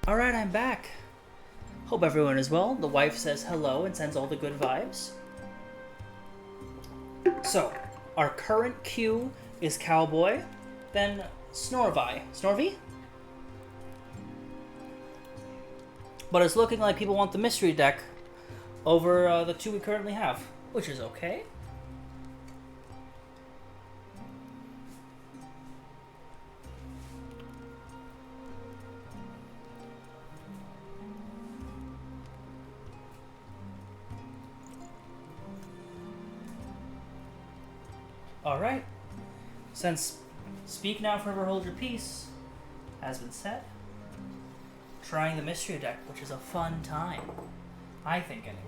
Alright, I'm back. Hope everyone is well. The wife says hello and sends all the good vibes. So, our current queue is Cowboy, then Snorvi. Snorvi? But it's looking like people want the Mystery deck over the two we currently have, which is okay. Alright, since Speak Now Forever Hold Your Peace has been said, trying the Mystery deck, which is a fun time. I think, anyway.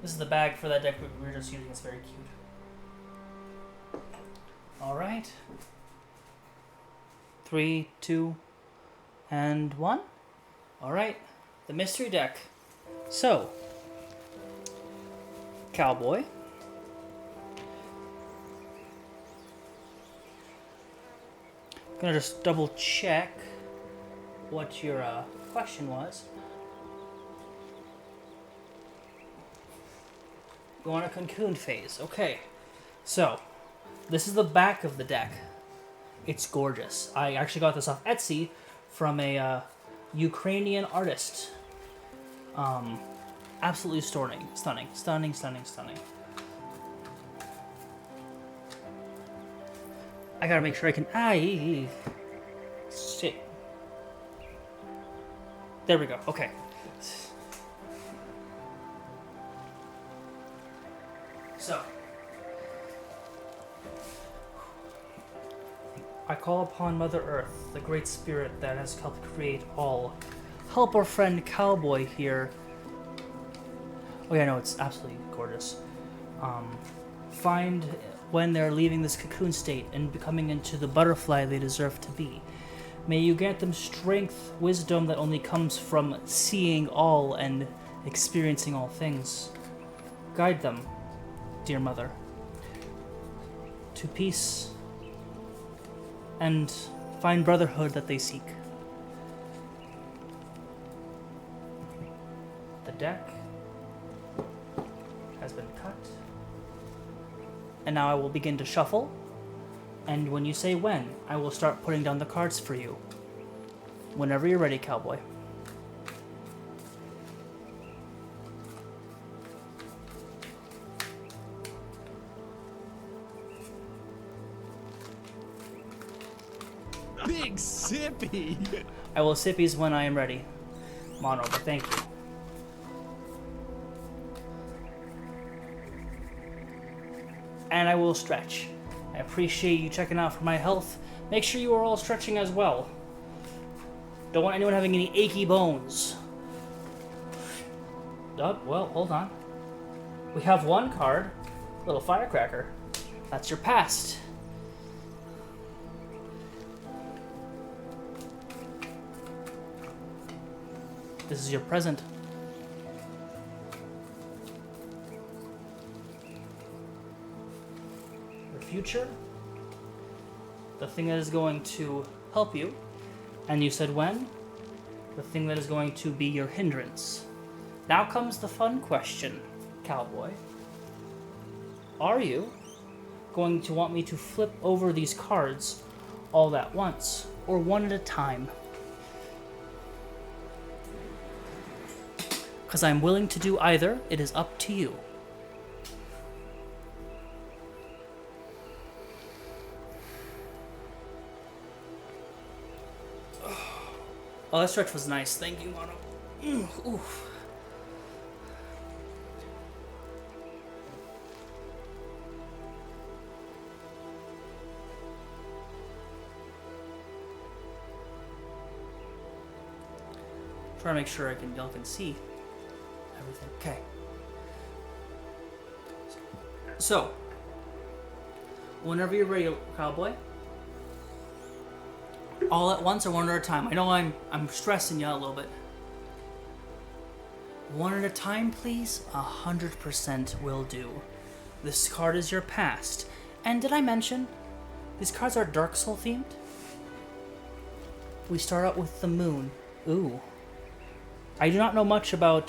This is the bag for that deck we were just using. It's very cute. Alright. 3, 2, and 1. Alright. The mystery deck. So, Cowboy. Gonna just double check what your question was. You want a cocoon phase. Okay. So, this is the back of the deck. It's gorgeous. I actually got this off Etsy from a Ukrainian artist. Absolutely stunning. Stunning. I gotta make sure I can... Shit. There we go. Okay. So, I call upon Mother Earth, the great spirit that has helped create all. Help our friend Cowboy here. Oh yeah, no, it's absolutely gorgeous. Find when they're leaving this cocoon state and becoming into the butterfly they deserve to be. May you grant them strength, wisdom that only comes from seeing all and experiencing all things. Guide them, dear Mother, to peace and find brotherhood that they seek. The deck has been cut. And now I will begin to shuffle. And when you say when, I will start putting down the cards for you. Whenever you're ready, Cowboy. Big sippy! I will sippies when I am ready, Mono, but thank you. And I will stretch. I appreciate you checking out for my health. Make sure you are all stretching as well. Don't want anyone having any achy bones. Oh, well, hold on. We have one card, little firecracker. That's your past. This is your present. Your future. The thing that is going to help you. And you said when? The thing that is going to be your hindrance. Now comes the fun question, Cowboy. Are you going to want me to flip over these cards all at once, or one at a time? Because I'm willing to do either. It is up to you. Oh, that stretch was nice. Thank you, Mono. Oof. Trying to make sure y'all can see everything. Okay. So, whenever you're ready, Cowboy. All at once or one at a time? I know I'm stressing you out a little bit. One at a time, please? 100% will do. This card is your past. And did I mention, these cards are Dark Soul themed? We start out with the moon. Ooh. I do not know much about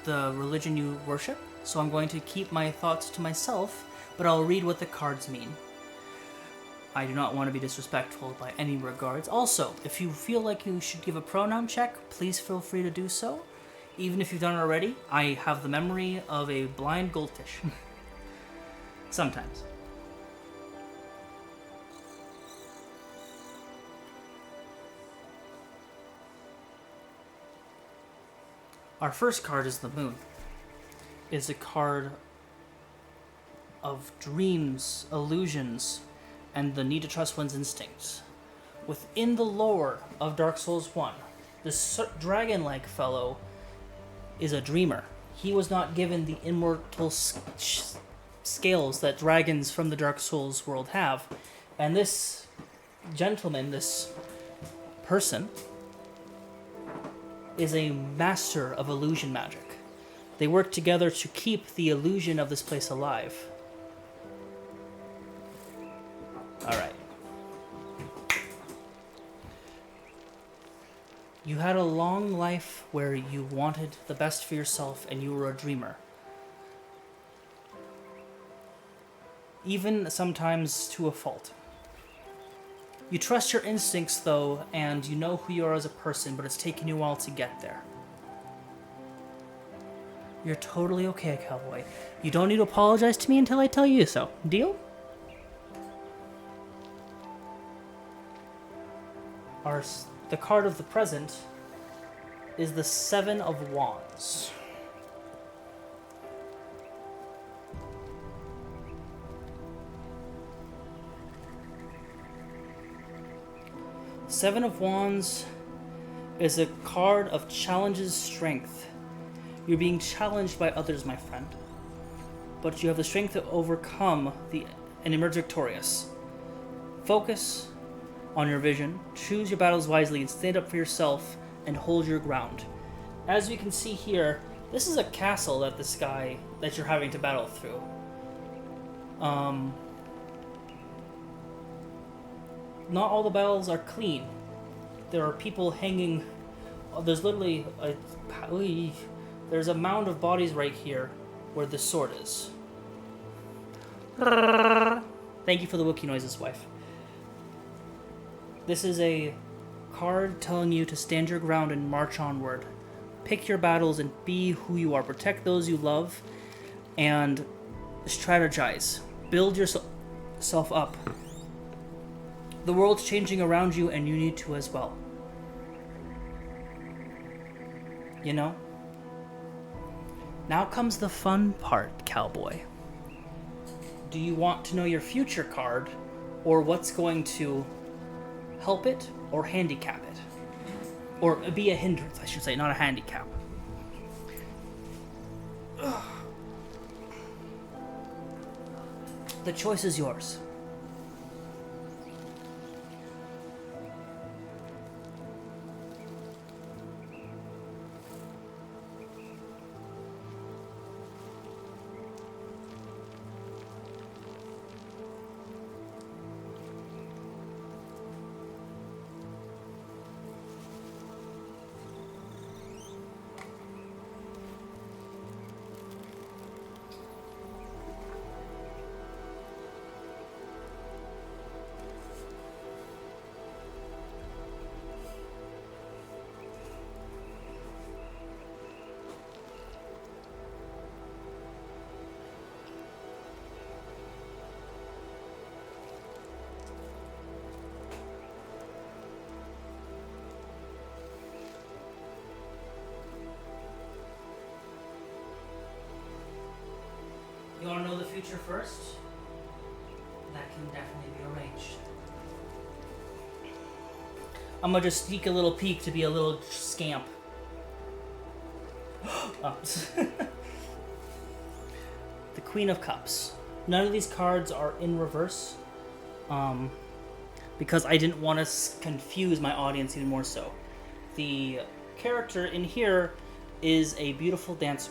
the religion you worship, so I'm going to keep my thoughts to myself, but I'll read what the cards mean. I do not want to be disrespectful by any regards. Also, if you feel like you should give a pronoun check, please feel free to do so. Even if you've done it already, I have the memory of a blind goldfish. Sometimes. Our first card is the Moon. It's a card of dreams, illusions, and the need to trust one's instincts. Within the lore of Dark Souls 1, this dragon-like fellow is a dreamer. He was not given the immortal scales that dragons from the Dark Souls world have. And this gentleman, this person, is a master of illusion magic. They work together to keep the illusion of this place alive. Alright. You had a long life where you wanted the best for yourself and you were a dreamer. Even sometimes to a fault. You trust your instincts though, and you know who you are as a person, but it's taken you a while to get there. You're totally okay, cowboy. You don't need to apologize to me until I tell you so. Deal? The card of the present is the Seven of Wands. Seven of Wands is a card of challenges strength. You're being challenged by others, my friend. But you have the strength to overcome and emerge victorious. Focus on your vision, choose your battles wisely, and stand up for yourself and hold your ground. As we can see here, this is a castle that that you're having to battle through. Not all the battles are clean. There are people hanging. There's literally there's a mound of bodies right here where the sword is. Thank you for the Wookiee noises, wife. This is a card telling you to stand your ground and march onward. Pick your battles and be who you are. Protect those you love and strategize. Build yourself up. The world's changing around you and you need to as well. You know? Now comes the fun part, cowboy. Do you want to know your future card or what's going to help it or handicap it? Or be a hindrance, I should say, not a handicap. The choice is yours. You want to know the future first? That can definitely be arranged. I'm gonna just sneak a little peek to be a little scamp. Oh. The Queen of Cups. None of these cards are in reverse, because I didn't want to confuse my audience even more so. The character in here is a beautiful dancer.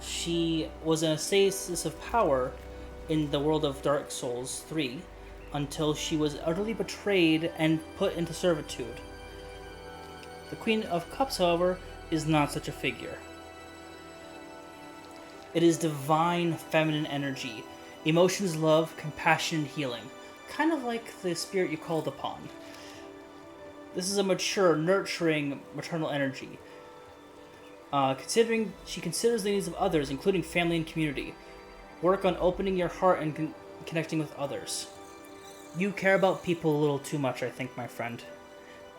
She was in a stasis of power in the world of Dark Souls 3 until she was utterly betrayed and put into servitude. The Queen of Cups, however, is not such a figure. It is divine feminine energy, emotions, love, compassion, and healing, kind of like the spirit you called upon. This is a mature, nurturing, maternal energy. She considers the needs of others, including family and community. Work on opening your heart and connecting with others. You care about people a little too much, I think, my friend.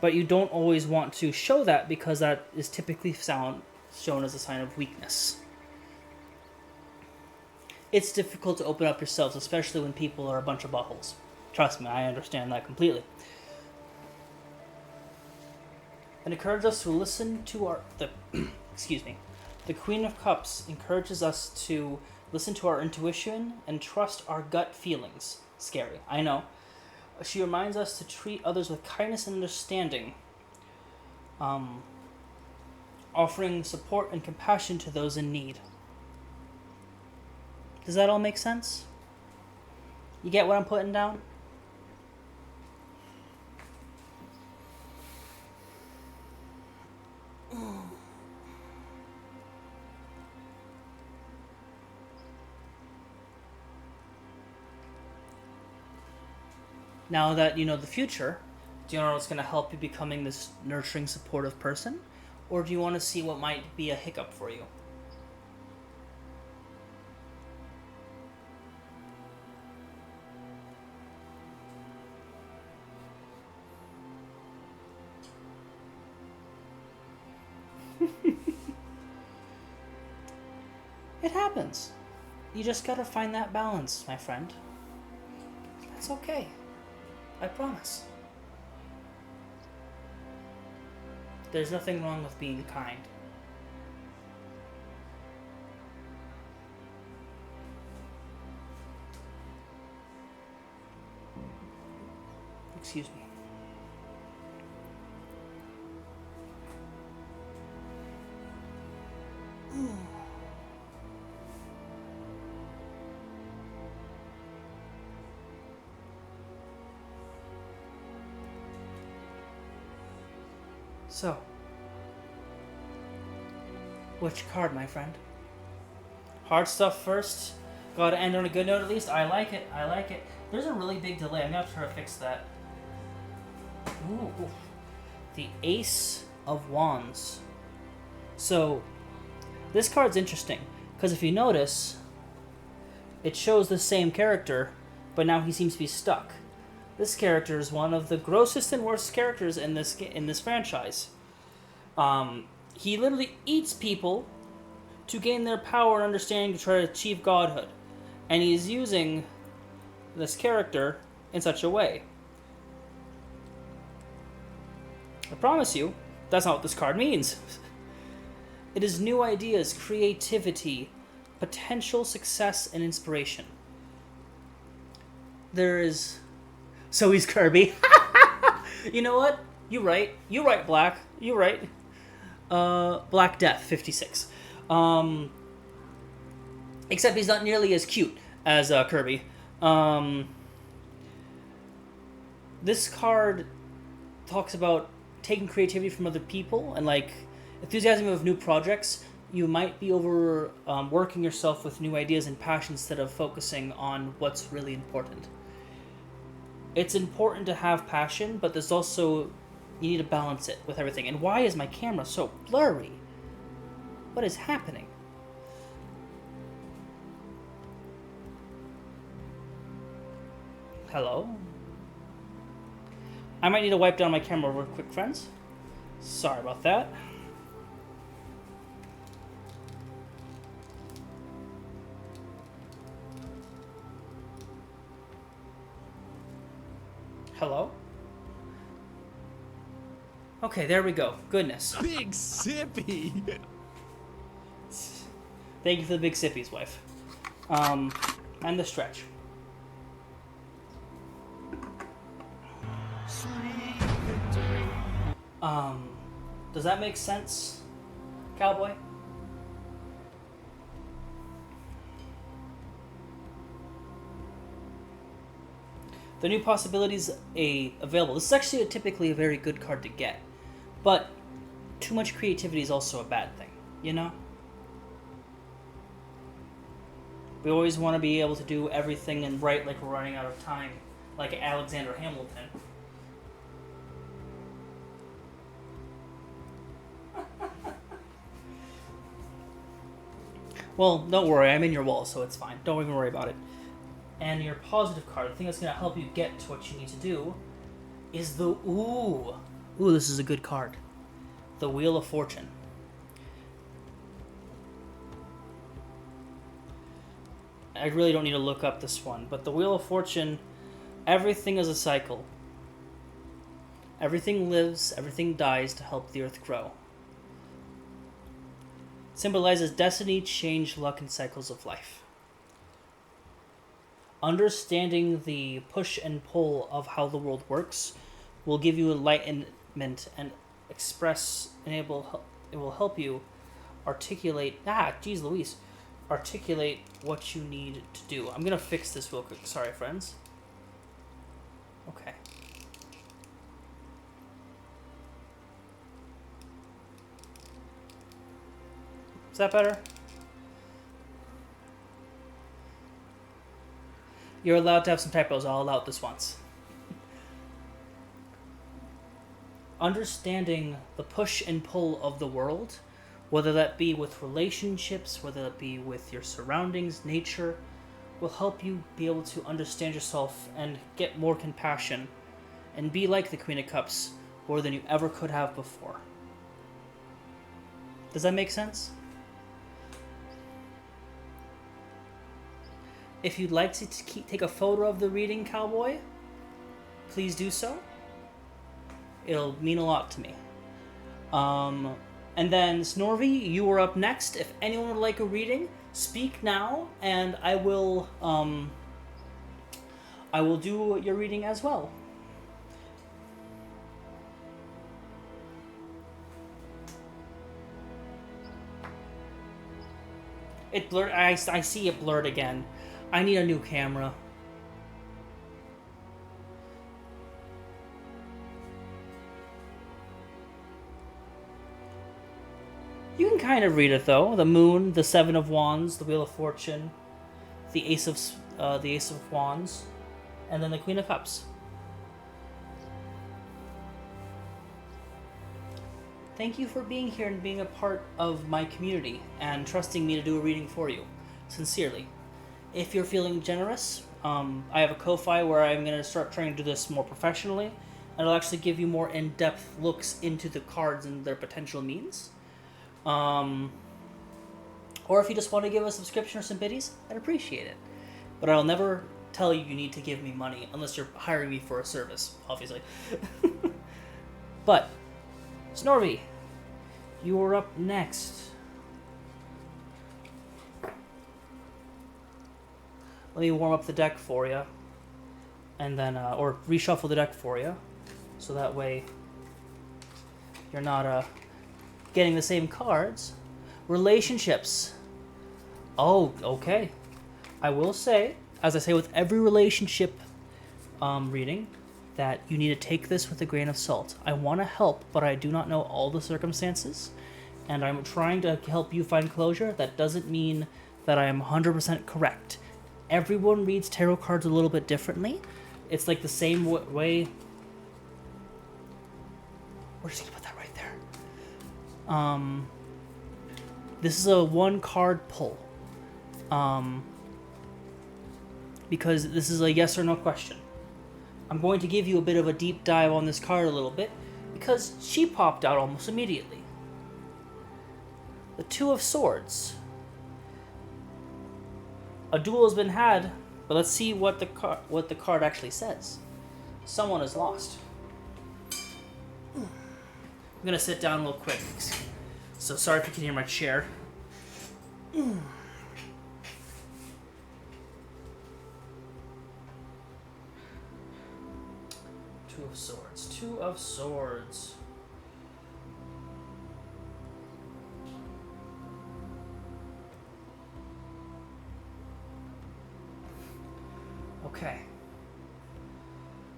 But you don't always want to show that because that is typically shown as a sign of weakness. It's difficult to open up yourselves, especially when people are a bunch of buttholes. Trust me, I understand that completely. And encourage us to listen to excuse me. The Queen of Cups encourages us to listen to our intuition and trust our gut feelings. Scary, I know. She reminds us to treat others with kindness and understanding, offering support and compassion to those in need. Does that all make sense? You get what I'm putting down? Now that you know the future, do you know what's going to help you becoming this nurturing, supportive person? Or do you want to see what might be a hiccup for you? It happens. You just gotta find that balance, my friend. That's okay. I promise. There's nothing wrong with being kind. Excuse me. So, which card, my friend? Hard stuff first. Gotta end on a good note at least. I like it. I like it. There's a really big delay. I'm gonna try to fix that. Ooh. The Ace of Wands. So, this card's interesting. Because if you notice, it shows the same character, but now he seems to be stuck. This character is one of the grossest and worst characters in this franchise. He literally eats people to gain their power and understanding to try to achieve godhood. And he's using this character in such a way. I promise you, that's not what this card means. It is new ideas, creativity, potential success, and inspiration. There is... So he's Kirby. You know what? You right, Black. You right. Black Death, 56. Except he's not nearly as cute as Kirby. This card talks about taking creativity from other people and like enthusiasm of new projects. You might be working yourself with new ideas and passion instead of focusing on what's really important. It's important to have passion, but there's also, you need to balance it with everything. And why is my camera so blurry? What is happening? Hello? I might need to wipe down my camera real quick, friends. Sorry about that. Hello? Okay, there we go. Goodness. Big Sippy! Thank you for the big sippies, wife. And the stretch. Does that make sense, cowboy? The new possibilities available. This is actually typically a very good card to get, but too much creativity is also a bad thing, you know? We always want to be able to do everything and write like we're running out of time, like Alexander Hamilton. Well, don't worry, I'm in your wall, so it's fine. Don't even worry about it. And your positive card, the thing that's going to help you get to what you need to do, is the Ooh. Ooh, this is a good card. The Wheel of Fortune. I really don't need to look up this one, but the Wheel of Fortune, everything is a cycle. Everything lives, everything dies to help the earth grow. It symbolizes destiny, change, luck, and cycles of life. Understanding the push and pull of how the world works will give you enlightenment and it will help you articulate articulate what you need to do. I'm gonna fix this real quick. Sorry, friends. Okay. Is that better? You're allowed to have some typos. I'll allow it this once. Understanding the push and pull of the world, whether that be with relationships, whether that be with your surroundings, nature, will help you be able to understand yourself and get more compassion and be like the Queen of Cups more than you ever could have before. Does that make sense? If you'd like to take a photo of the reading, Cowboy, please do so. It'll mean a lot to me. And then, Snorvy, you are up next. If anyone would like a reading, speak now, and I will do your reading as well. It blurred. I see it blurred again. I need a new camera. You can kind of read it though. The Moon, the Seven of Wands, the Wheel of Fortune, the Ace of Wands, and then the Queen of Cups. Thank you for being here and being a part of my community and trusting me to do a reading for you. Sincerely. If you're feeling generous, I have a Ko-Fi where I'm going to start trying to do this more professionally, and it'll actually give you more in-depth looks into the cards and their potential means. Or if you just want to give a subscription or some biddies, I'd appreciate it. But I'll never tell you need to give me money unless you're hiring me for a service, obviously. But, Snorvy, you are up next. Let me warm up the deck for you, and then, or reshuffle the deck for you, so that way you're not, getting the same cards. Relationships. Oh, okay. I will say, as I say with every relationship reading, that you need to take this with a grain of salt. I want to help, but I do not know all the circumstances, and I'm trying to help you find closure. That doesn't mean that I am 100% correct. Everyone reads tarot cards a little bit differently. It's like the same way. We're just gonna put that right there. This is a one card pull. Because this is a yes or no question. I'm going to give you a bit of a deep dive on this card a little bit, because she popped out almost immediately. The Two of Swords. A duel has been had, but let's see what the card actually says. Someone is lost. I'm gonna sit down real quick. So sorry if you can hear my chair. Two of Swords. Two of Swords. Okay.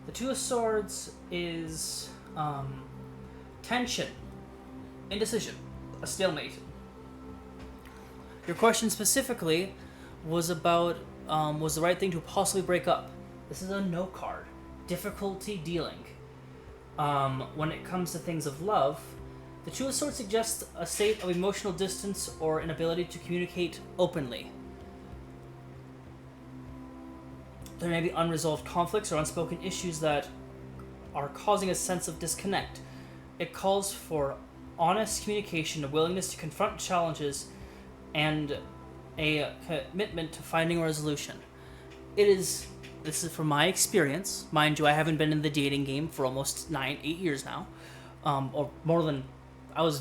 The Two of Swords is tension, indecision, a stalemate. Your question specifically was about was the right thing to possibly break up. This is a no card. Difficulty dealing. When it comes to things of love, the Two of Swords suggests a state of emotional distance or inability to communicate openly. There may be unresolved conflicts or unspoken issues that are causing a sense of disconnect. It calls for honest communication, a willingness to confront challenges, and a commitment to finding a resolution. This is from my experience. Mind you, I haven't been in the dating game for almost 8 years now. Or more than, I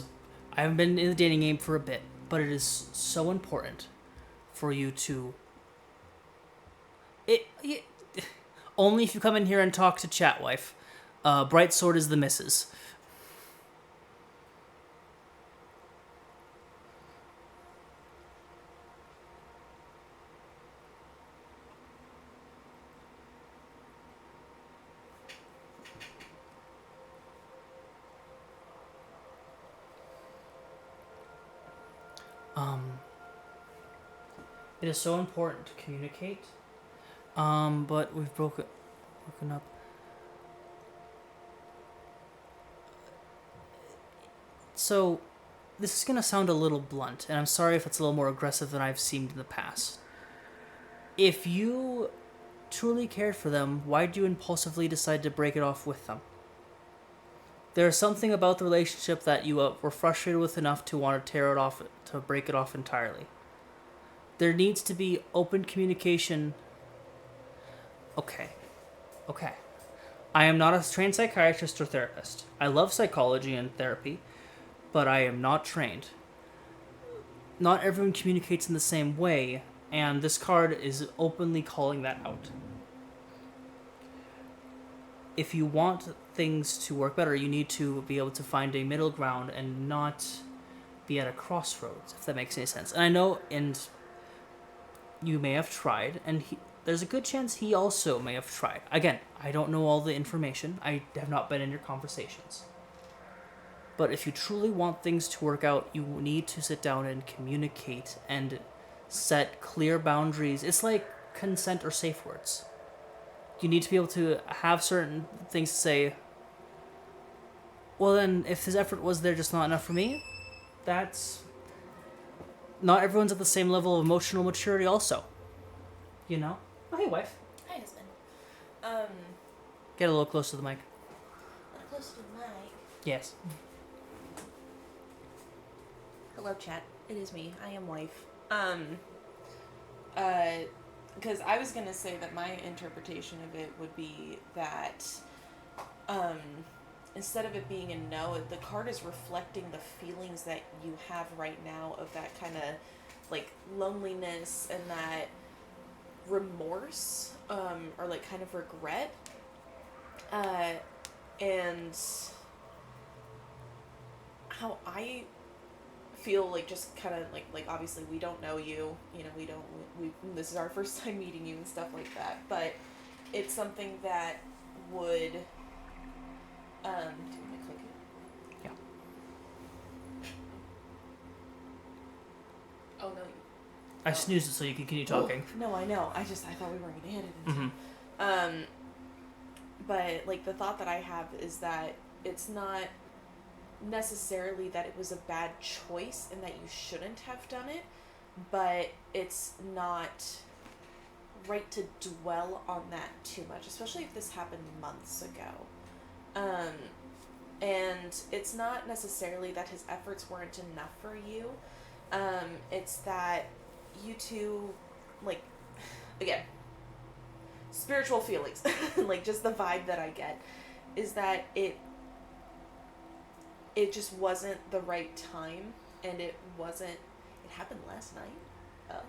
haven't been in the dating game for a bit, but it is so important for you to, only if you come in here and talk to Chatwife. Bright Sword is the missus. It is so important to communicate. But we've broken up. So, this is gonna sound a little blunt, and I'm sorry if it's a little more aggressive than I've seemed in the past. If you truly cared for them, why did you impulsively decide to break it off with them? There's something about the relationship that you were frustrated with enough to want to tear it off, to break it off entirely. There needs to be open communication. Okay. I am not a trained psychiatrist or therapist. I love psychology and therapy, but I am not trained. Not everyone communicates in the same way, and this card is openly calling that out. If you want things to work better, you need to be able to find a middle ground and not be at a crossroads, if that makes any sense. And I know, and you may have tried, and there's a good chance he also may have tried. Again, I don't know all the information. I have not been in your conversations. But if you truly want things to work out, you need to sit down and communicate and set clear boundaries. It's like consent or safe words. You need to be able to have certain things to say, well then, if his effort was there just not enough for me, that's... Not everyone's at the same level of emotional maturity also. You know? Oh, hey, wife. Hi, husband. Get a little close to the mic. Close to the mic. Yes. Hello, chat. It is me. I am wife. Because I was gonna say that my interpretation of it would be that, instead of it being a no, the card is reflecting the feelings that you have right now of that kind of, like, loneliness and that remorse, or, like, kind of regret, and how I feel like just kind of like obviously we don't know you, we this is our first time meeting you and stuff like that, but it's something that would do you want me to click it? Yeah. Oh no. I snoozed it so you can continue talking. Oh, no, I know. I thought we were gonna hit it. Mm-hmm. But like the thought that I have is that it's not necessarily that it was a bad choice and that you shouldn't have done it, but it's not right to dwell on that too much, especially if this happened months ago. And it's not necessarily that his efforts weren't enough for you. It's that you two, like, again, spiritual feelings, like just the vibe that I get is that it just wasn't the right time, and it happened last night. Oh.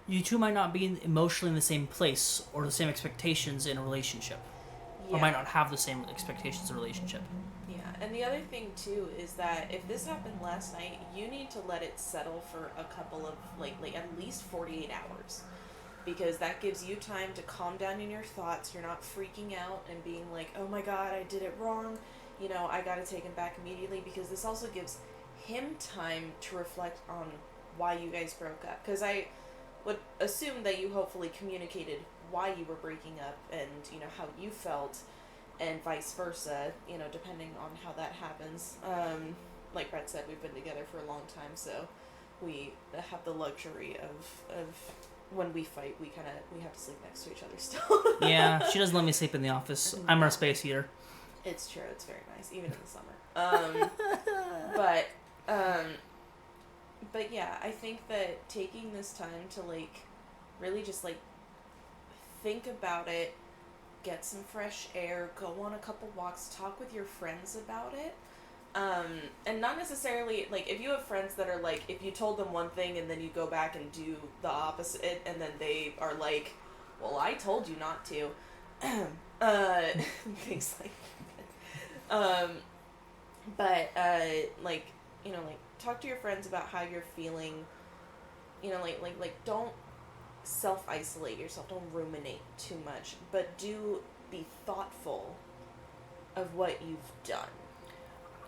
You two might not be emotionally in the same place or the same expectations in a relationship. Yeah. Or might not have the same expectations in a relationship. Yeah, and the other thing too is that if this happened last night, you need to let it settle for a couple of, like at least 48 hours. Because that gives you time to calm down in your thoughts. You're not freaking out and being like, oh my god, I did it wrong. I gotta take him back immediately, because this also gives him time to reflect on why you guys broke up. Because I would assume that you hopefully communicated why you were breaking up and, how you felt, and vice versa, depending on how that happens. Like Brett said, we've been together for a long time, so we have the luxury of when we fight, we have to sleep next to each other still. Yeah, she doesn't let me sleep in the office. I'm her space heater. It's true. It's very nice, even in the summer. But um, but yeah, I think that taking this time to like really just like think about it, get some fresh air, go on a couple walks, talk with your friends about it. And not necessarily like if you have friends that are like if you told them one thing and then you go back and do the opposite and then they are like, well, I told you not to. Things like but like like talk to your friends about how you're feeling. Like don't self isolate yourself. Don't ruminate too much, but do be thoughtful of what you've done.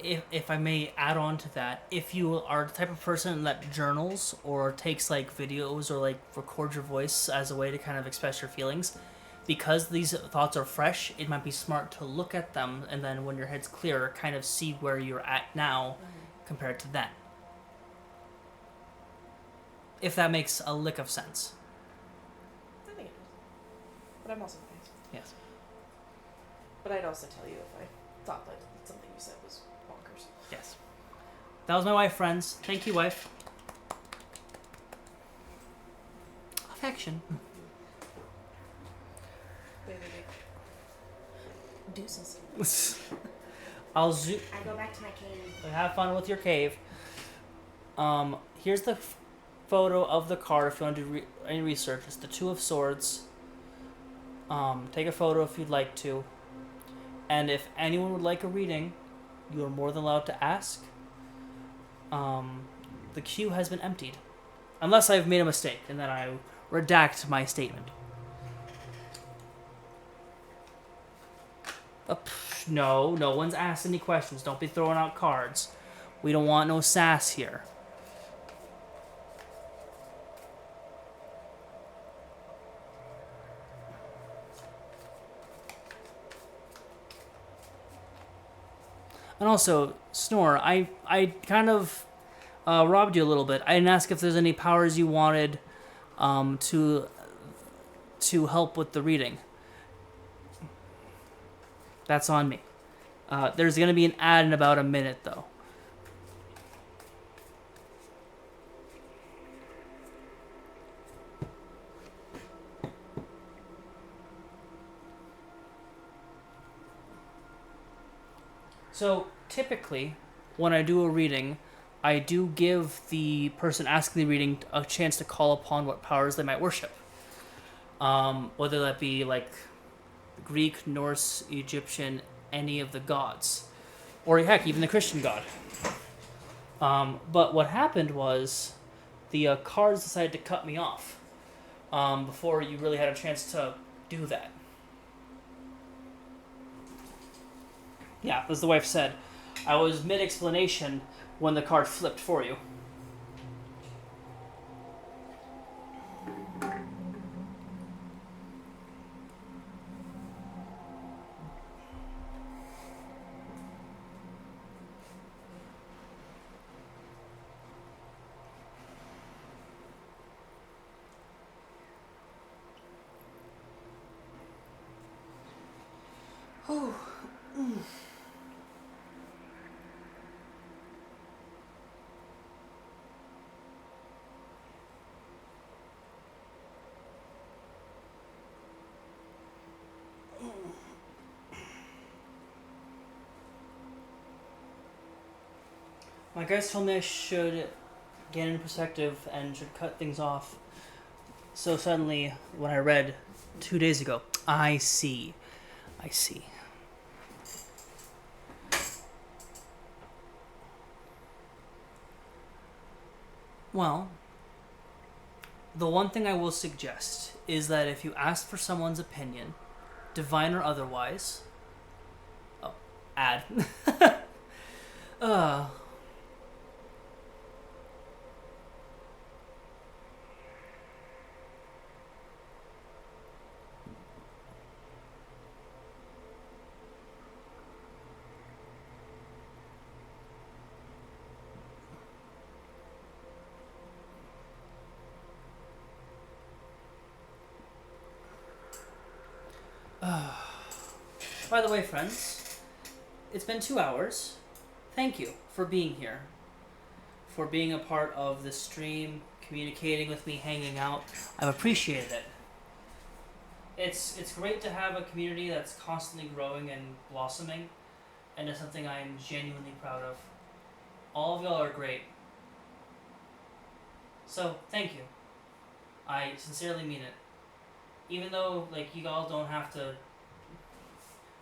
If I may add on to that, if you are the type of person that journals or takes like videos or like records your voice as a way to kind of express your feelings, because these thoughts are fresh, it might be smart to look at them and then when your head's clear, kind of see where you're at now compared to then. If that makes a lick of sense. I think it does. But I'm also nice. Yes. But I'd also tell you if I thought that something you said was bonkers. Yes. That was my wife, friends. Thank you, wife. Affection. Deuces. I'll I go back to my cave. have fun with your cave. Here's the photo of the card if you want to do any research. It's the Two of Swords. Take a photo if you'd like to. And if anyone would like a reading, you are more than allowed to ask. The queue has been emptied. Unless I've made a mistake, and then I redact my statement. No one's asked any questions. Don't be throwing out cards. We don't want no sass here. And also, Snore, I kind of robbed you a little bit. I didn't ask if there's any powers you wanted to help with the reading. That's on me. There's going to be an ad in about a minute, though. So, typically, when I do a reading, I do give the person asking the reading a chance to call upon what powers they might worship. Whether that be, like, Greek, Norse, Egyptian, any of the gods. Or, heck, even the Christian god. But what happened was the cards decided to cut me off before you really had a chance to do that. Yeah, as the wife said, I was mid-explanation when the card flipped for you. My guys told me I should get into perspective and should cut things off. So suddenly, when I read 2 days ago, I see. Well, the one thing I will suggest is that if you ask for someone's opinion, divine or otherwise... Oh, ad. By the way, friends, it's been 2 hours. Thank you for being here, for being a part of the stream, communicating with me, hanging out. I've appreciated it. It's great to have a community that's constantly growing and blossoming, and it's something I'm genuinely proud of. All of y'all are great. So, thank you. I sincerely mean it. Even though, like, you all don't have to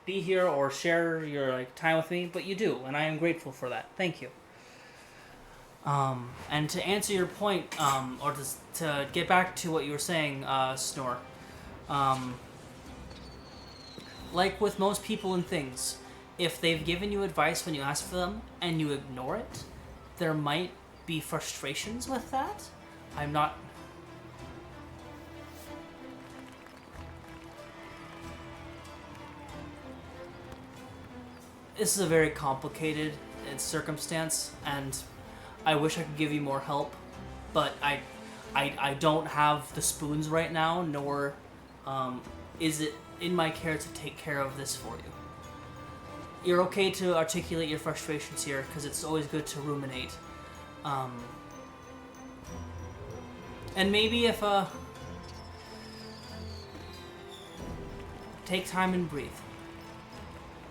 be here or share your, like, time with me, but you do, and I am grateful for that. Thank you. And to answer your point, or to get back to what you were saying, Snore, like with most people and things, if they've given you advice when you ask for them and you ignore it, there might be frustrations with that. I'm not... This is a very complicated circumstance, and I wish I could give you more help, but I don't have the spoons right now, nor is it in my care to take care of this for you. You're okay to articulate your frustrations here, because it's always good to ruminate. And maybe if, take time and breathe.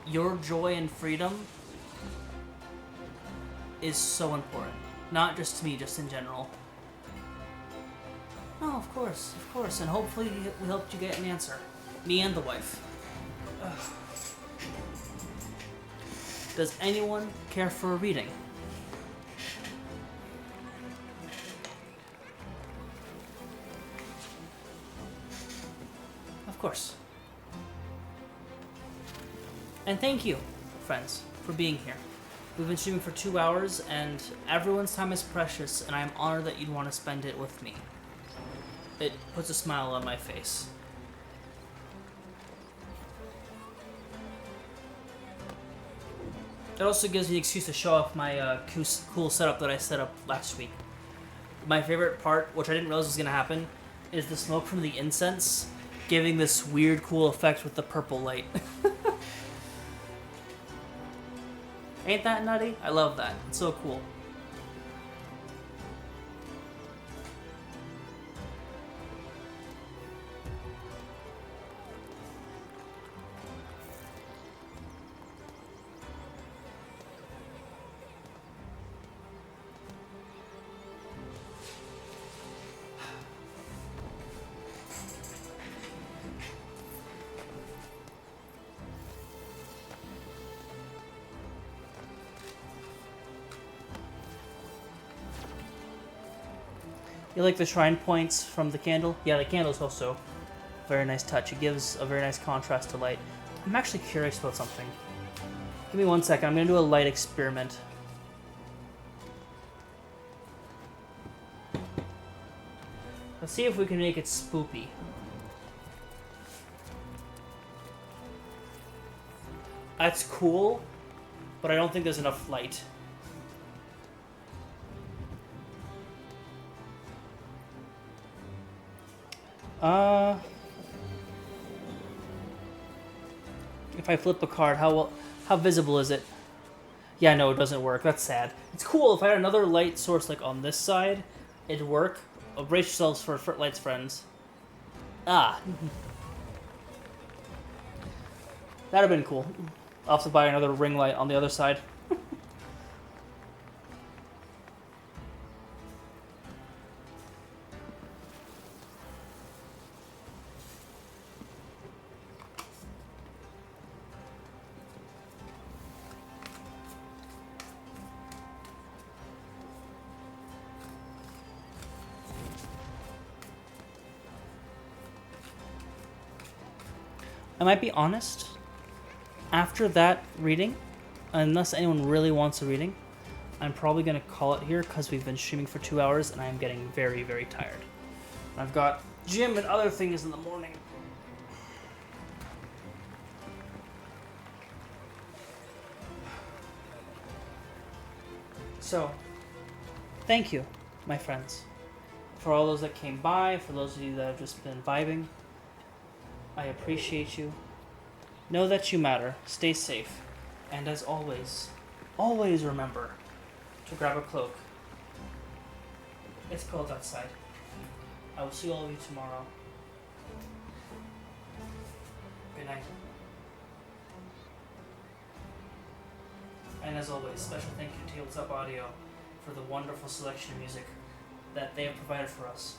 Your joy and freedom is so important. Not just to me, just in general. No, of course. And hopefully we helped you get an answer. Me and the wife. Ugh. Does anyone care for a reading? Of course. And thank you, friends, for being here. We've been streaming for 2 hours, and everyone's time is precious, and I'm honored that you'd want to spend it with me. It puts a smile on my face. It also gives me an excuse to show off my cool setup that I set up last week. My favorite part, which I didn't realize was going to happen, is the smoke from the incense giving this weird, cool effect with the purple light. Ain't that nutty? I love that. It's so cool. You like the shrine points from the candle? Yeah, the candle's also a very nice touch. It gives a very nice contrast to light. I'm actually curious about something. Give me 1 second. I'm going to do a light experiment. Let's see if we can make it spoopy. That's cool, but I don't think there's enough light. If I flip a card, how visible is it? Yeah, no, it doesn't work. That's sad. It's cool. If I had another light source like on this side, it'd work. Oh, brace yourselves for lights, friends. Ah. That'd have been cool. I'll have to buy another ring light on the other side. I might be honest, after that reading, unless anyone really wants a reading, I'm probably going to call it here because we've been streaming for 2 hours and I'm getting very, very tired. I've got gym and other things in the morning. So, thank you, my friends, for all those that came by, for those of you that have just been vibing. I appreciate you. Know that you matter. Stay safe. And as always, always remember to grab a cloak. It's cold outside. I will see all of you tomorrow. Good night. And as always, special thank you to Tabletop Audio for the wonderful selection of music that they have provided for us.